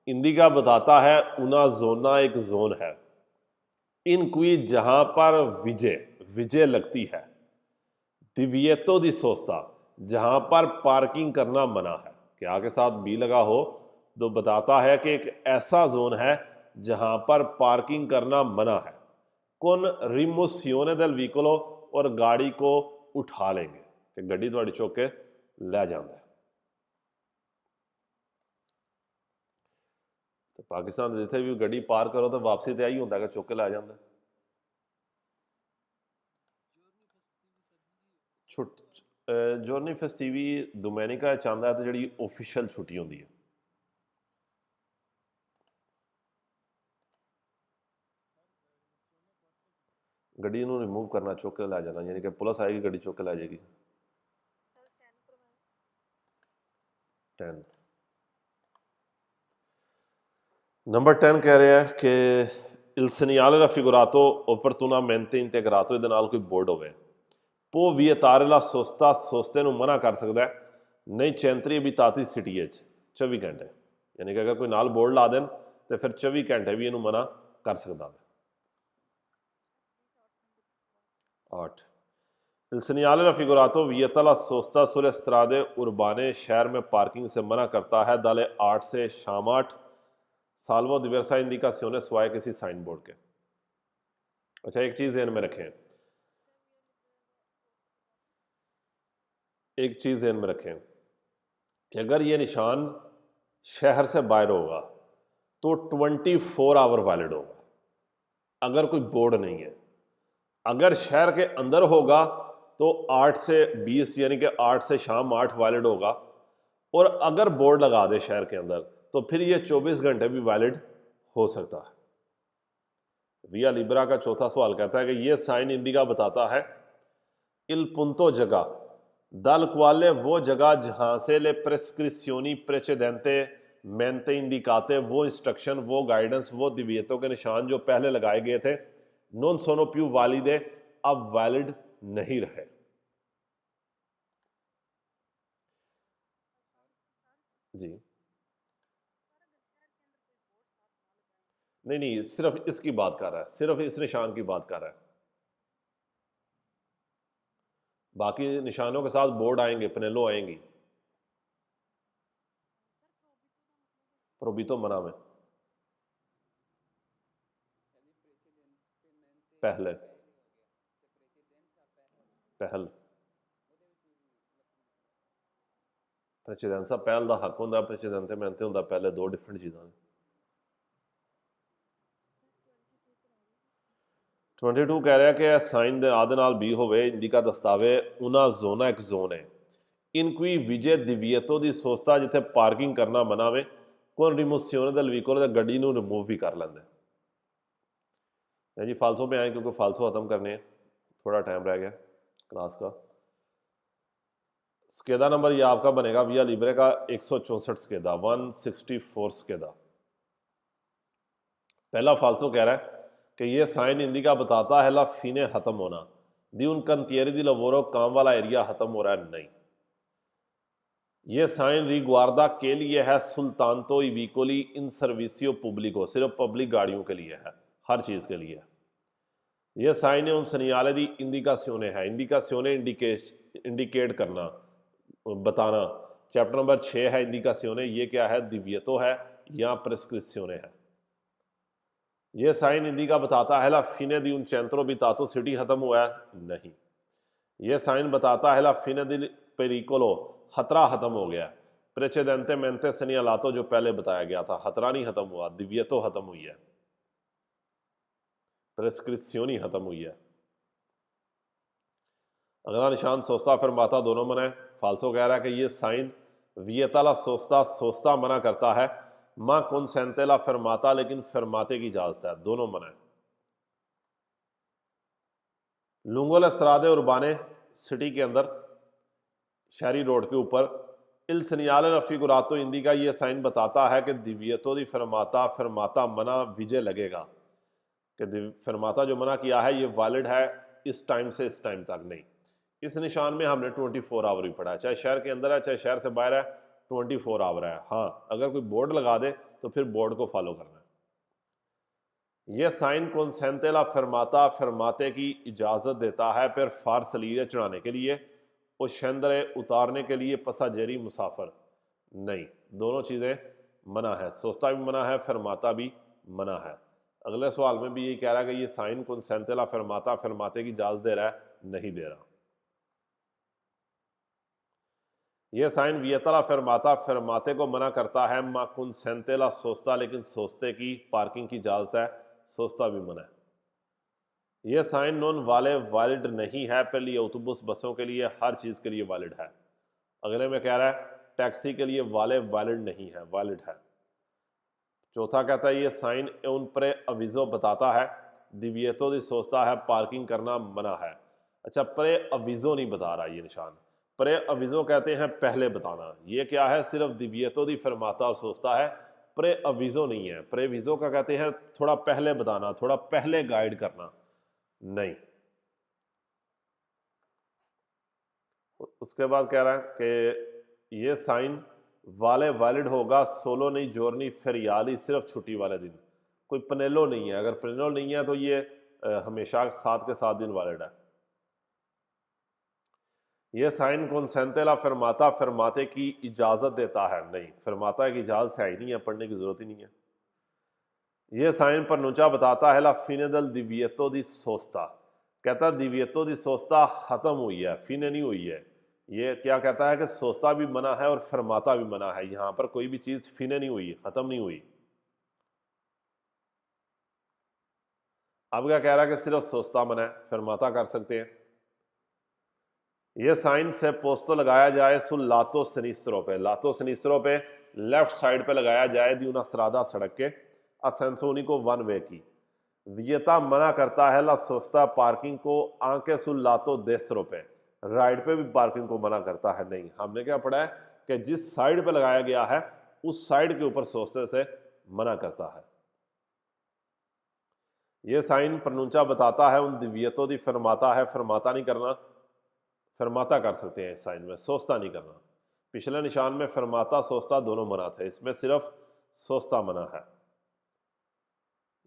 इंडिका बताता है उना जोना एक जोन है इन कोई जहां पर विजय विजय लगती है, दिव्यतो दी सोचता जहां पर पार्किंग करना मना है। कि आ के साथ बी लगा हो तो बताता है कि एक ऐसा जोन है जहां पर पार्किंग करना मना है। कौन रिमोसियोने दल व्हीकलो और गाड़ी को उठा लेंगे कि गड्डी थोड़ी चुक के लै जाता है। तो पाकिस्तान जिथे भी गड्डी पार करो तो वापसी तो यही होता है कि चुक के लै जाता है। जॉर्नी फेस्टिवी डोमेनिका चाहता है तो जी ऑफिशियल छुट्टी होती है। गड्डी रिमूव करना चुक के लै जाना, यानी कि पुलिस आएगी गड्डी चुक के लै जाएगी। 10 नंबर 10 कह रहे हैं कि il segnale raffigurato opportunamente integrato ਇਹਦੇ ਨਾਲ ਕੋਈ ਬੋਰਡ ਹੋਵੇ ਪੋ vietare la sosta सोस्ते ਨੂੰ ਮਨਾ ਕਰ ਸਕਦਾ ਹੈ ਨਹੀਂ ਚੈਂਤਰੀ abitati ਸਿਟੀ ਵਿੱਚ 24 ਘੰਟੇ, ਯਾਨੀ ਕਿ ਅਗਰ ਕੋਈ ਨਾਲ ਬੋਰਡ ਲਾ ਦੇਣ ਤੇ ਫਿਰ 24 ਘੰਟੇ ਵੀ ਇਹਨੂੰ ਮਨਾ ਕਰ ਸਕਦਾ ਹੈ। 8 il segnale raffigurato vieta la sosta sulle strade urbane शहर में पार्किंग से मना करता है दाले 8 से शाम 8 साल्वो दिवर्सा इंडिकासियोने स्वाय किसी साइन बोर्ड के। अच्छा एक चीज़ ध्यान में रखें, एक चीज़ ध्यान में रखें कि अगर ये निशान शहर से बाहर होगा तो 24 आवर वैलिड होगा अगर कोई बोर्ड नहीं है। अगर शहर के अंदर होगा तो 8 से 20 यानी कि 8 से शाम 8 वैलिड होगा, और अगर बोर्ड लगा दे शहर के अंदर तो फिर ये 24 घंटे भी वैलिड हो सकता है। विया लिब्रा का चौथा सवाल कहता है कि ये साइन इंडिका बताता है इल पुंतो जगह दल क्वाले वो जगह जहां से ले प्रेस्क्रिप्शनी प्रेचेदेंते मेंते इंडिकाते वो इंस्ट्रक्शन वो गाइडेंस वो दिव्यतों के निशान जो पहले लगाए गए थे नॉन सोनो प्यू वालिदे अब वैलिड नहीं रहे। जी नहीं नहीं सिर्फ इसकी बात कर रहा है, सिर्फ इस निशान की बात कर रहा है। बाकी निशानों के साथ बोर्ड आएंगे, पनेलो आएंगी। प्रोबितो मना में पहले पहल प्रेसिडेंसा पहल का हक होंगे, प्रेसिडेंटे मेहनते होंगे पहले, दो डिफरेंट चीज़ा ने। 22 कह रहा है कि साइन ਦੇ ਆਦ ਨਾਲ ਵੀ ਹੋਵੇ ਇੰਡੀਕਾ ਦਸਤਾਵੇ ਉਹਨਾਂ ਜ਼ੋਨਾ ਇੱਕ ਜ਼ੋਨ ਹੈ in cui vige divieto di sosta ਜਿੱਥੇ ਪਾਰਕਿੰਗ ਕਰਨਾ ਮਨਾ ਵੇ con rimozione del veicolo ਤੇ ਗੱਡੀ ਨੂੰ ਰਿਮੂਵ ਵੀ ਕਰ ਲੈਂਦੇ हैं। जी फालसो पे आए क्योंकि फालसो ख़त्म करने हैं, थोड़ा टाइम रह गया क्लास का। स्केदा नंबर ये आपका बनेगा विया लिब्रे का 164 स्केदा 164 स्केदा। पहला फालसो कह रहा है कि ये साइन इंडिका बताता है ला फीने खत्म होना दी उन कंतियरी दी लवोरो काम वाला एरिया खत्म हो रहा है नहीं। ये साइन रिग्वार्दा के लिए है सुल्तानतो इविकोली इन सर्विसियो पब्लिको सिर्फ पब्लिक गाड़ियों के लिए है, हर चीज़ के लिए है। ये साइन उन सनियाले दी इंडिकासियोने है, इंडिकासियोने इंडिकेट करना बताना। चैप्टर नंबर 6 है इंडिकासियोने, ये क्या है दिव्यतो है या प्रेस्क्रिप्शने है। ये साइन इंडिका बताता है ला फिने दी उन चेंत्रो बितातो सिटी खत्म हुआ है नहीं। ये साइन बताता है ला फिने दी पेरिकोलो खतरा खत्म हो गया। प्रेचेदेंते मेंते सनियालातो जो पहले बताया गया था खतरा नहीं खत्म हुआ, दिव्यतो खत्म हुई है, प्रेस्क्रिप्शनी खत्म हुई है। अगला निशान सोस्ता फिर माता दोनों मना है। फालसो कह रहा है कि ये साइन वियताला सोस्ता सोस्ता मना करता है, माँ कंसेंटेला फरमाता लेकिन फरमाते की इजाजत है, दोनों मना है। लुंगोल सरादे उर्बाने सिटी के अंदर शहरी रोड के ऊपर इल सनियाल रफीकुरातो हिंदी का ये साइन बताता है कि दिव्यतो दी फरमाता फरमाता मना विजय लगेगा, कि फरमाता जो मना किया है ये वैलिड है इस टाइम से इस टाइम तक नहीं। इस निशान में हमने 24 आवर ही पढ़ा है, चाहे शहर के अंदर है चाहे शहर से बाहर है, 24 आवर है। हाँ, अगर कोई बोर्ड लगा दे तो फिर बोर्ड को फॉलो करना है। यह साइन कौनसेंतेला फरमाता फरमाते की इजाज़त देता है फिर फार सलीरे चढ़ाने के लिए और शंदरे उतारने के लिए पसाजेरी मुसाफर नहीं, दोनों चीज़ें मना है। सोचता भी मना है, फरमाता भी मना है। अगले सवाल में भी यही कह रहा है कि ये साइन कौनसेंतेला फरमाता फरमाते की इजाज़त दे रहा है, नहीं दे रहा। यह साइन वियतला फरमाता फरमाते को मना करता है, मा कौनसेंतेला सोचता लेकिन सोचते की पार्किंग की इजाज़त है, सोचता भी मना है। यह साइन नॉन वाले वैलिड नहीं है, पहले ऑटोबस बसों के लिए हर चीज़ के लिए वैलिड है। अगले में कह रहा है टैक्सी के लिए वाले वैलिड नहीं है, वैलिड है। चौथा कहता है ये साइन उन प्रे अविजो बताता है, दिव्यतो दी सोचता है पार्किंग करना मना है। अच्छा, प्रे अविजो नहीं बता रहा ये निशान, प्रे अविजो कहते हैं पहले बताना। ये क्या है, सिर्फ दिव्यतो दी फरमाता और सोचता है, प्रे अविजो नहीं है। प्रे विजो का कहते हैं थोड़ा पहले बताना, थोड़ा पहले गाइड करना, नहीं। उसके बाद कह रहा है कि ये साइन वाले वैलिड होगा, सोलो नहीं, जोरनी, फेरियाली सिर्फ छुट्टी वाले दिन, कोई पनेलो नहीं है। अगर पनेलो नहीं है तो ये हमेशा 7 के 7 दिन वैलिड है। ये साइन कौनसेंतेला फरमाता फरमाते की इजाजत देता है, नहीं, फरमाता की इजाजत है ही नहीं है, पढ़ने की जरूरत ही नहीं है। ये साइन प्रनुचा बताता है ला फिनेदल दिव्यतो दी सोचता, कहता दिव्यतो दी सोचता खत्म हुई है, फिने नहीं हुई है। ये क्या कहता है कि सोचता भी मना है और फरमाता भी मना है, यहां पर कोई भी चीज फिने नहीं हुई, खत्म नहीं हुई। अब क्या कह रहा है कि सिर्फ सोचता मना है, फरमाता कर सकते हैं। यह साइन से पोस्तो लगाया जाए सुल लातो सनीस्त्रों पे, लातो सनीस्त्रों पे लेफ्ट साइड पे लगाया जाए दी सरादा सड़क के असेंसोनी को वन वे की। विजेता मना करता है ला सोचता पार्किंग को आंके सुल लातो देस्त्रों पे, राइट पे भी पार्किंग को मना करता है, नहीं। हमने क्या पढ़ा है कि जिस साइड पे लगाया गया है उस साइड के ऊपर सोचते से मना करता है। यह साइन प्रनुंचा बताता है उन दिव्यतो दी फरमाता है, फरमाता नहीं करना, फरमाता कर सकते हैं इस साइन में, सोचता नहीं करना। पिछले निशान में फरमाता सोचता दोनों मना थे, इसमें सिर्फ सोचता मना है।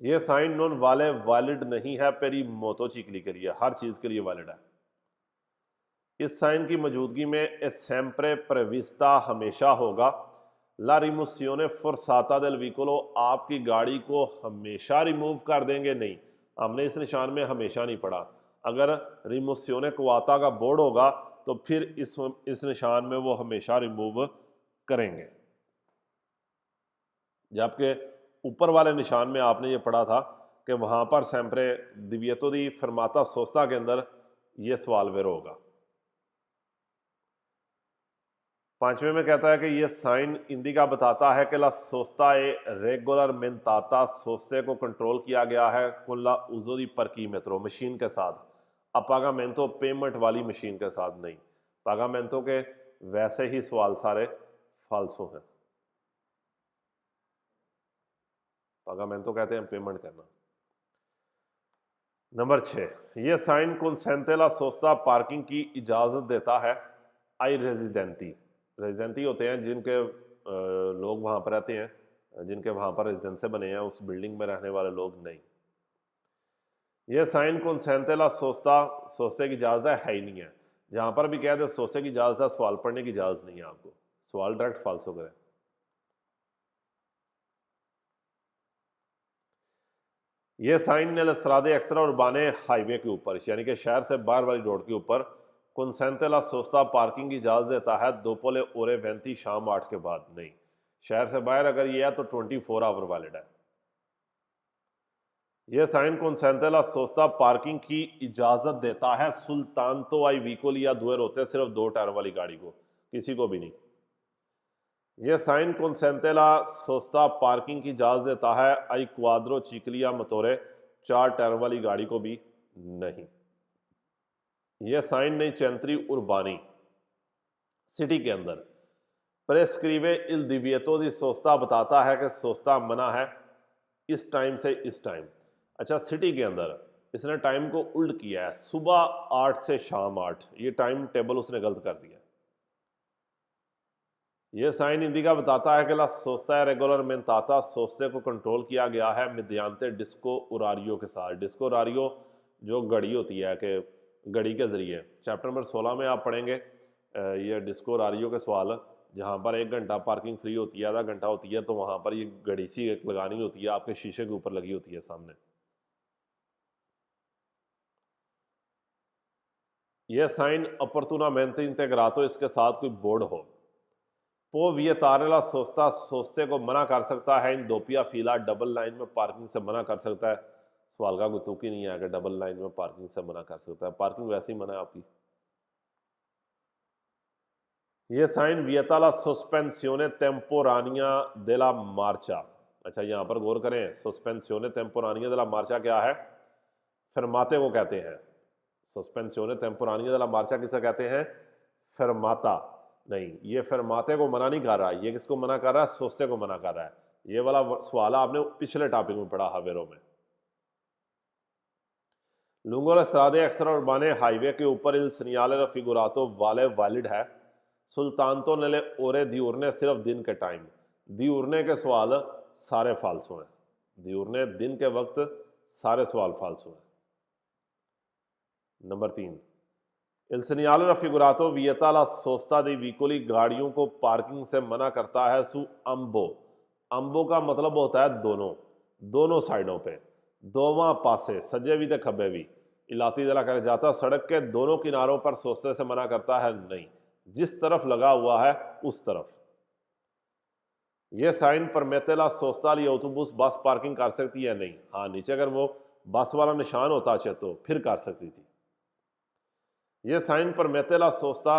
यह साइन नॉन वाले वैलिड नहीं है, पेरी मोतो चीकली के लिए, हर चीज के लिए वैलिड है। इस साइन की मौजूदगी में ए सेम्प्रे प्रेविस्ता हमेशा होगा, ला रिमोसियोने फोर्साता देल विकोलो, आपकी गाड़ी को हमेशा रिमूव कर देंगे, नहीं। हमने इस निशान में हमेशा नहीं पढ़ा। अगर रिमोसियोने क्वाता का बोर्ड होगा तो फिर इस निशान में वो हमेशा रिमूव करेंगे। जबकि ऊपर वाले निशान में आपने ये पढ़ा था कि वहां पर सेम्प्रे दिव्यतो दी फरमाता सोस्ता के अंदर ये सवाल वेरो होगा। पांचवें में कहता है कि ये साइन हिंदी का बताता है कि ला सोस्ता ए रेगुलर मेंताता, सोस्ते को कंट्रोल किया गया है कुल्ला उजो दी परकीमेत्रो, मशीन के साथ। अपागामेंतो पेमेंट वाली मशीन के साथ, नहीं। पागामेंतो के वैसे ही सवाल सारे फालसू हैं। पागामेंतो कहते हैं पेमेंट करना। नंबर 6, यह साइन कौनसेंतेला सोस्ता पार्किंग की इजाजत देता है, आई रेजिडेंटी, रेजिडेंटी होते हैं जिनके लोग वहां पर रहते हैं, जिनके वहां पर रेजिडेंसे बने हैं, उस बिल्डिंग में रहने वाले लोग नहीं। यह साइन कौनसेंतेला सोस्ता, सोस्ते की इजाजत है ही नहीं है। जहां पर भी कह दे सोस्ते की इजाजत है, सवाल पढ़ने की इजाजत नहीं है आपको, सवाल डायरेक्ट फालसो करें। यह साइन नेलस्त्रादे एक्स्ट्रा उर्बाने हाईवे के ऊपर, यानी कि शहर से बाहर वाली रोड के ऊपर कौनसेंतेला सोस्ता पार्किंग की इजाजत देता है दोपोले ओरे 35 शाम 8 के बाद, नहीं। शहर से बाहर अगर यह है तो 24 आवर वैलिड है। यह साइन कौनसेंतेला सोस्ता पार्किंग की इजाजत देता है सुल्तान तो आई व्हीकल या दुएर होते हैं सिर्फ 2 टायर वाली गाड़ी को, किसी को भी नहीं। यह साइन कौनसेंतेला सोस्ता पार्किंग की इजाजत देता है आई क्वाद्रो चिकलिया मतोरे, 4 टायर वाली गाड़ी को भी नहीं। यह साइन नहीं चेंत्री उर्बानी, सिटी के अंदर प्रेस्क्रीवे इल दिव्यतो दी सोस्ता बताता है कि सोस्ता मना है इस टाइम से इस टाइम। अच्छा, सिटी के अंदर इसने टाइम को उल्ट किया है, सुबह 8 से शाम 8, ये टाइम टेबल उसने गलत कर दिया। ये साइन इंडिका बताता है कि ला सोस्ता है रेगुलर मेंताता, सोस्ते को कंट्रोल किया गया है मिदियांते डिस्को उरारियो के साथ। डिस्को उरारियो जो घड़ी होती है कि घड़ी के जरिए, चैप्टर नंबर 16 में आप पढ़ेंगे ये डिस्को उरारियो के सवाल, जहाँ पर 1 घंटा पार्किंग फ्री होती है, आधा घंटा होती है, तो वहाँ पर ये घड़ी सी एक लगानी होती है, आपके शीशे के ऊपर लगी होती है सामने। यह साइन अपॉर्चुनामेंट इंटेग्रातो, इसके साथ कोई बोर्ड हो। पो वियतारेला सोस्ता, सोस्ते को मना कर सकता है इन दोपिया फीला, डबल लाइन में पार्किंग से मना कर सकता है। सवाल का कोई तुक ही नहीं है कि डबल लाइन में पार्किंग से मना कर सकता है, पार्किंग वैसे ही मना है आपकी। ये साइन वियताला सस्पेंसियोने टेम्पोरानिया देला मार्चा। अच्छा, यहां पर गौर करें, सस्पेंसियोने टेम्पोरानिया देला मार्चा क्या है? फरमाते को कहते हैं। सस्पेंसियोने टेम्पोरानिया देला मार्चा किसे कहते हैं? फरमाता। नहीं, ये फरमाते को मना नहीं कर रहा, ये किसको मना कर रहा है? सोस्ते को मना कर रहा है। ये वाला सवाल आपने पिछले टॉपिक में पढ़ा हवेरो में। लुंगोला सरादे एक्स्ट्रा उर्बाने हाईवे के ऊपर इल सनियाले फिगुरातो वाले वैलिड है। सुल्तानतो नेले ओरे दिउरने, सिर्फ दिन के टाइम। दिउरने के सवाल सारे फालसू हैं, दिउरने दिन के वक्त सारे सवाल फालसू हैं। नंबर 3, इल सनियाले रफिगुरातो वियताला सोस्ता दी वीकोली, गाड़ियों को पार्किंग से मना करता है सु अम्बो। अम्बो का मतलब होता है दोनों, दोनों साइडों पे, दोवां पासे, सज्जे भी थे खब्बे भी। इलाती दला कर जाता, सड़क के दोनों किनारों पर सोस्ते से मना करता है नहीं, जिस तरफ लगा हुआ है उस तरफ। यह साइन परमेतेला सोस्ता ली ऑटोबुस, बस पार्किंग कर सकती है नहीं। हाँ, नीचे अगर वो बस वाला निशान होता अच्छा तो फिर कर सकती थी। यह साइन परमेतेला सोस्ता,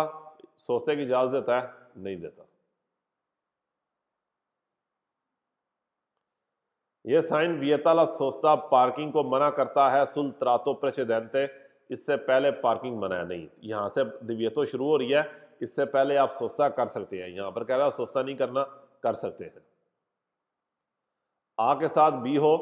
सोस्ते की इजाजत देता है? नहीं देता। यह साइन वियताला सोस्ता पार्किंग को मना करता है सुल त्रातो प्रेसिडेंटे, इससे पहले पार्किंग मना है नहीं। यहां से दिव्यतो शुरू हो रही है, इससे पहले आप सोस्ता कर सकते हैं, यहां पर कह रहा है सोस्ता नहीं करना, कर सकते हैं। आ के साथ बी हो,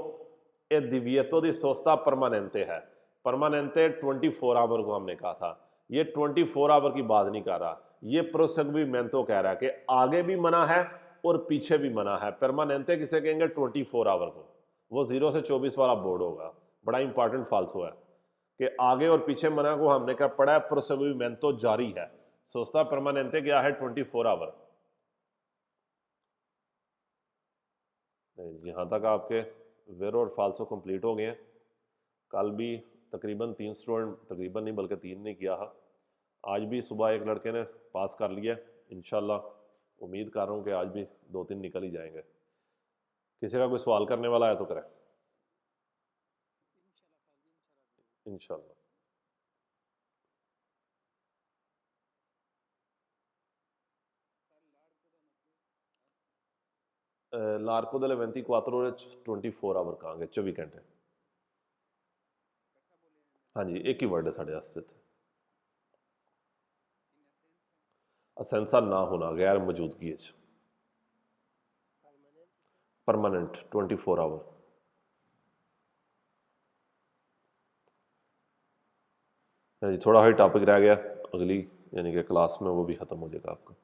ए दिव्यतो दी सोस्ता परमानेंटे है। परमानेंटे 24 आवर को हमने कहा था, ये 24 आवर की बात नहीं कर रहा, ये प्रोसेगुमेंतो कह रहा है कि आगे भी मना है और पीछे भी मना है। परमानेंटे किसे कहेंगे? 24 आवर को, वो 0 से 24 वाला बोर्ड होगा। बड़ा इंपॉर्टेंट फाल्सो है कि आगे और पीछे मना को हमने क्या पढ़ा है? प्रोसेगुमेंतो जारी है। सोस्ता परमानेंटे क्या है? 24 आवर। यहाँ तक आपके वेरो और फाल्सो कंप्लीट हो गए हैं। कल भी तकरीबन 3 स्टूडेंट, तकरीबन नहीं बल्कि 3 ने किया है। आज भी सुबह एक लड़के ने पास कर लिया, इंशाल्लाह उम्मीद कर रहा हूँ कि आज भी 2-3 निकल ही जाएंगे। किसी का कोई सवाल करने वाला है तो करें इंशाल्लाह। L'arco delle 24 ore 24 our कहांगे? 24 घंटे। हाँ जी, एक ही वर्ड है साढ़े वास्ते। असेंसा ना होना, गैर मौजूदगी, परमानेंट 24 आवर। हाँ जी, थोड़ा ही टॉपिक रह गया, अगली यानी कि क्लास में वो भी ख़त्म हो जाएगा आपका।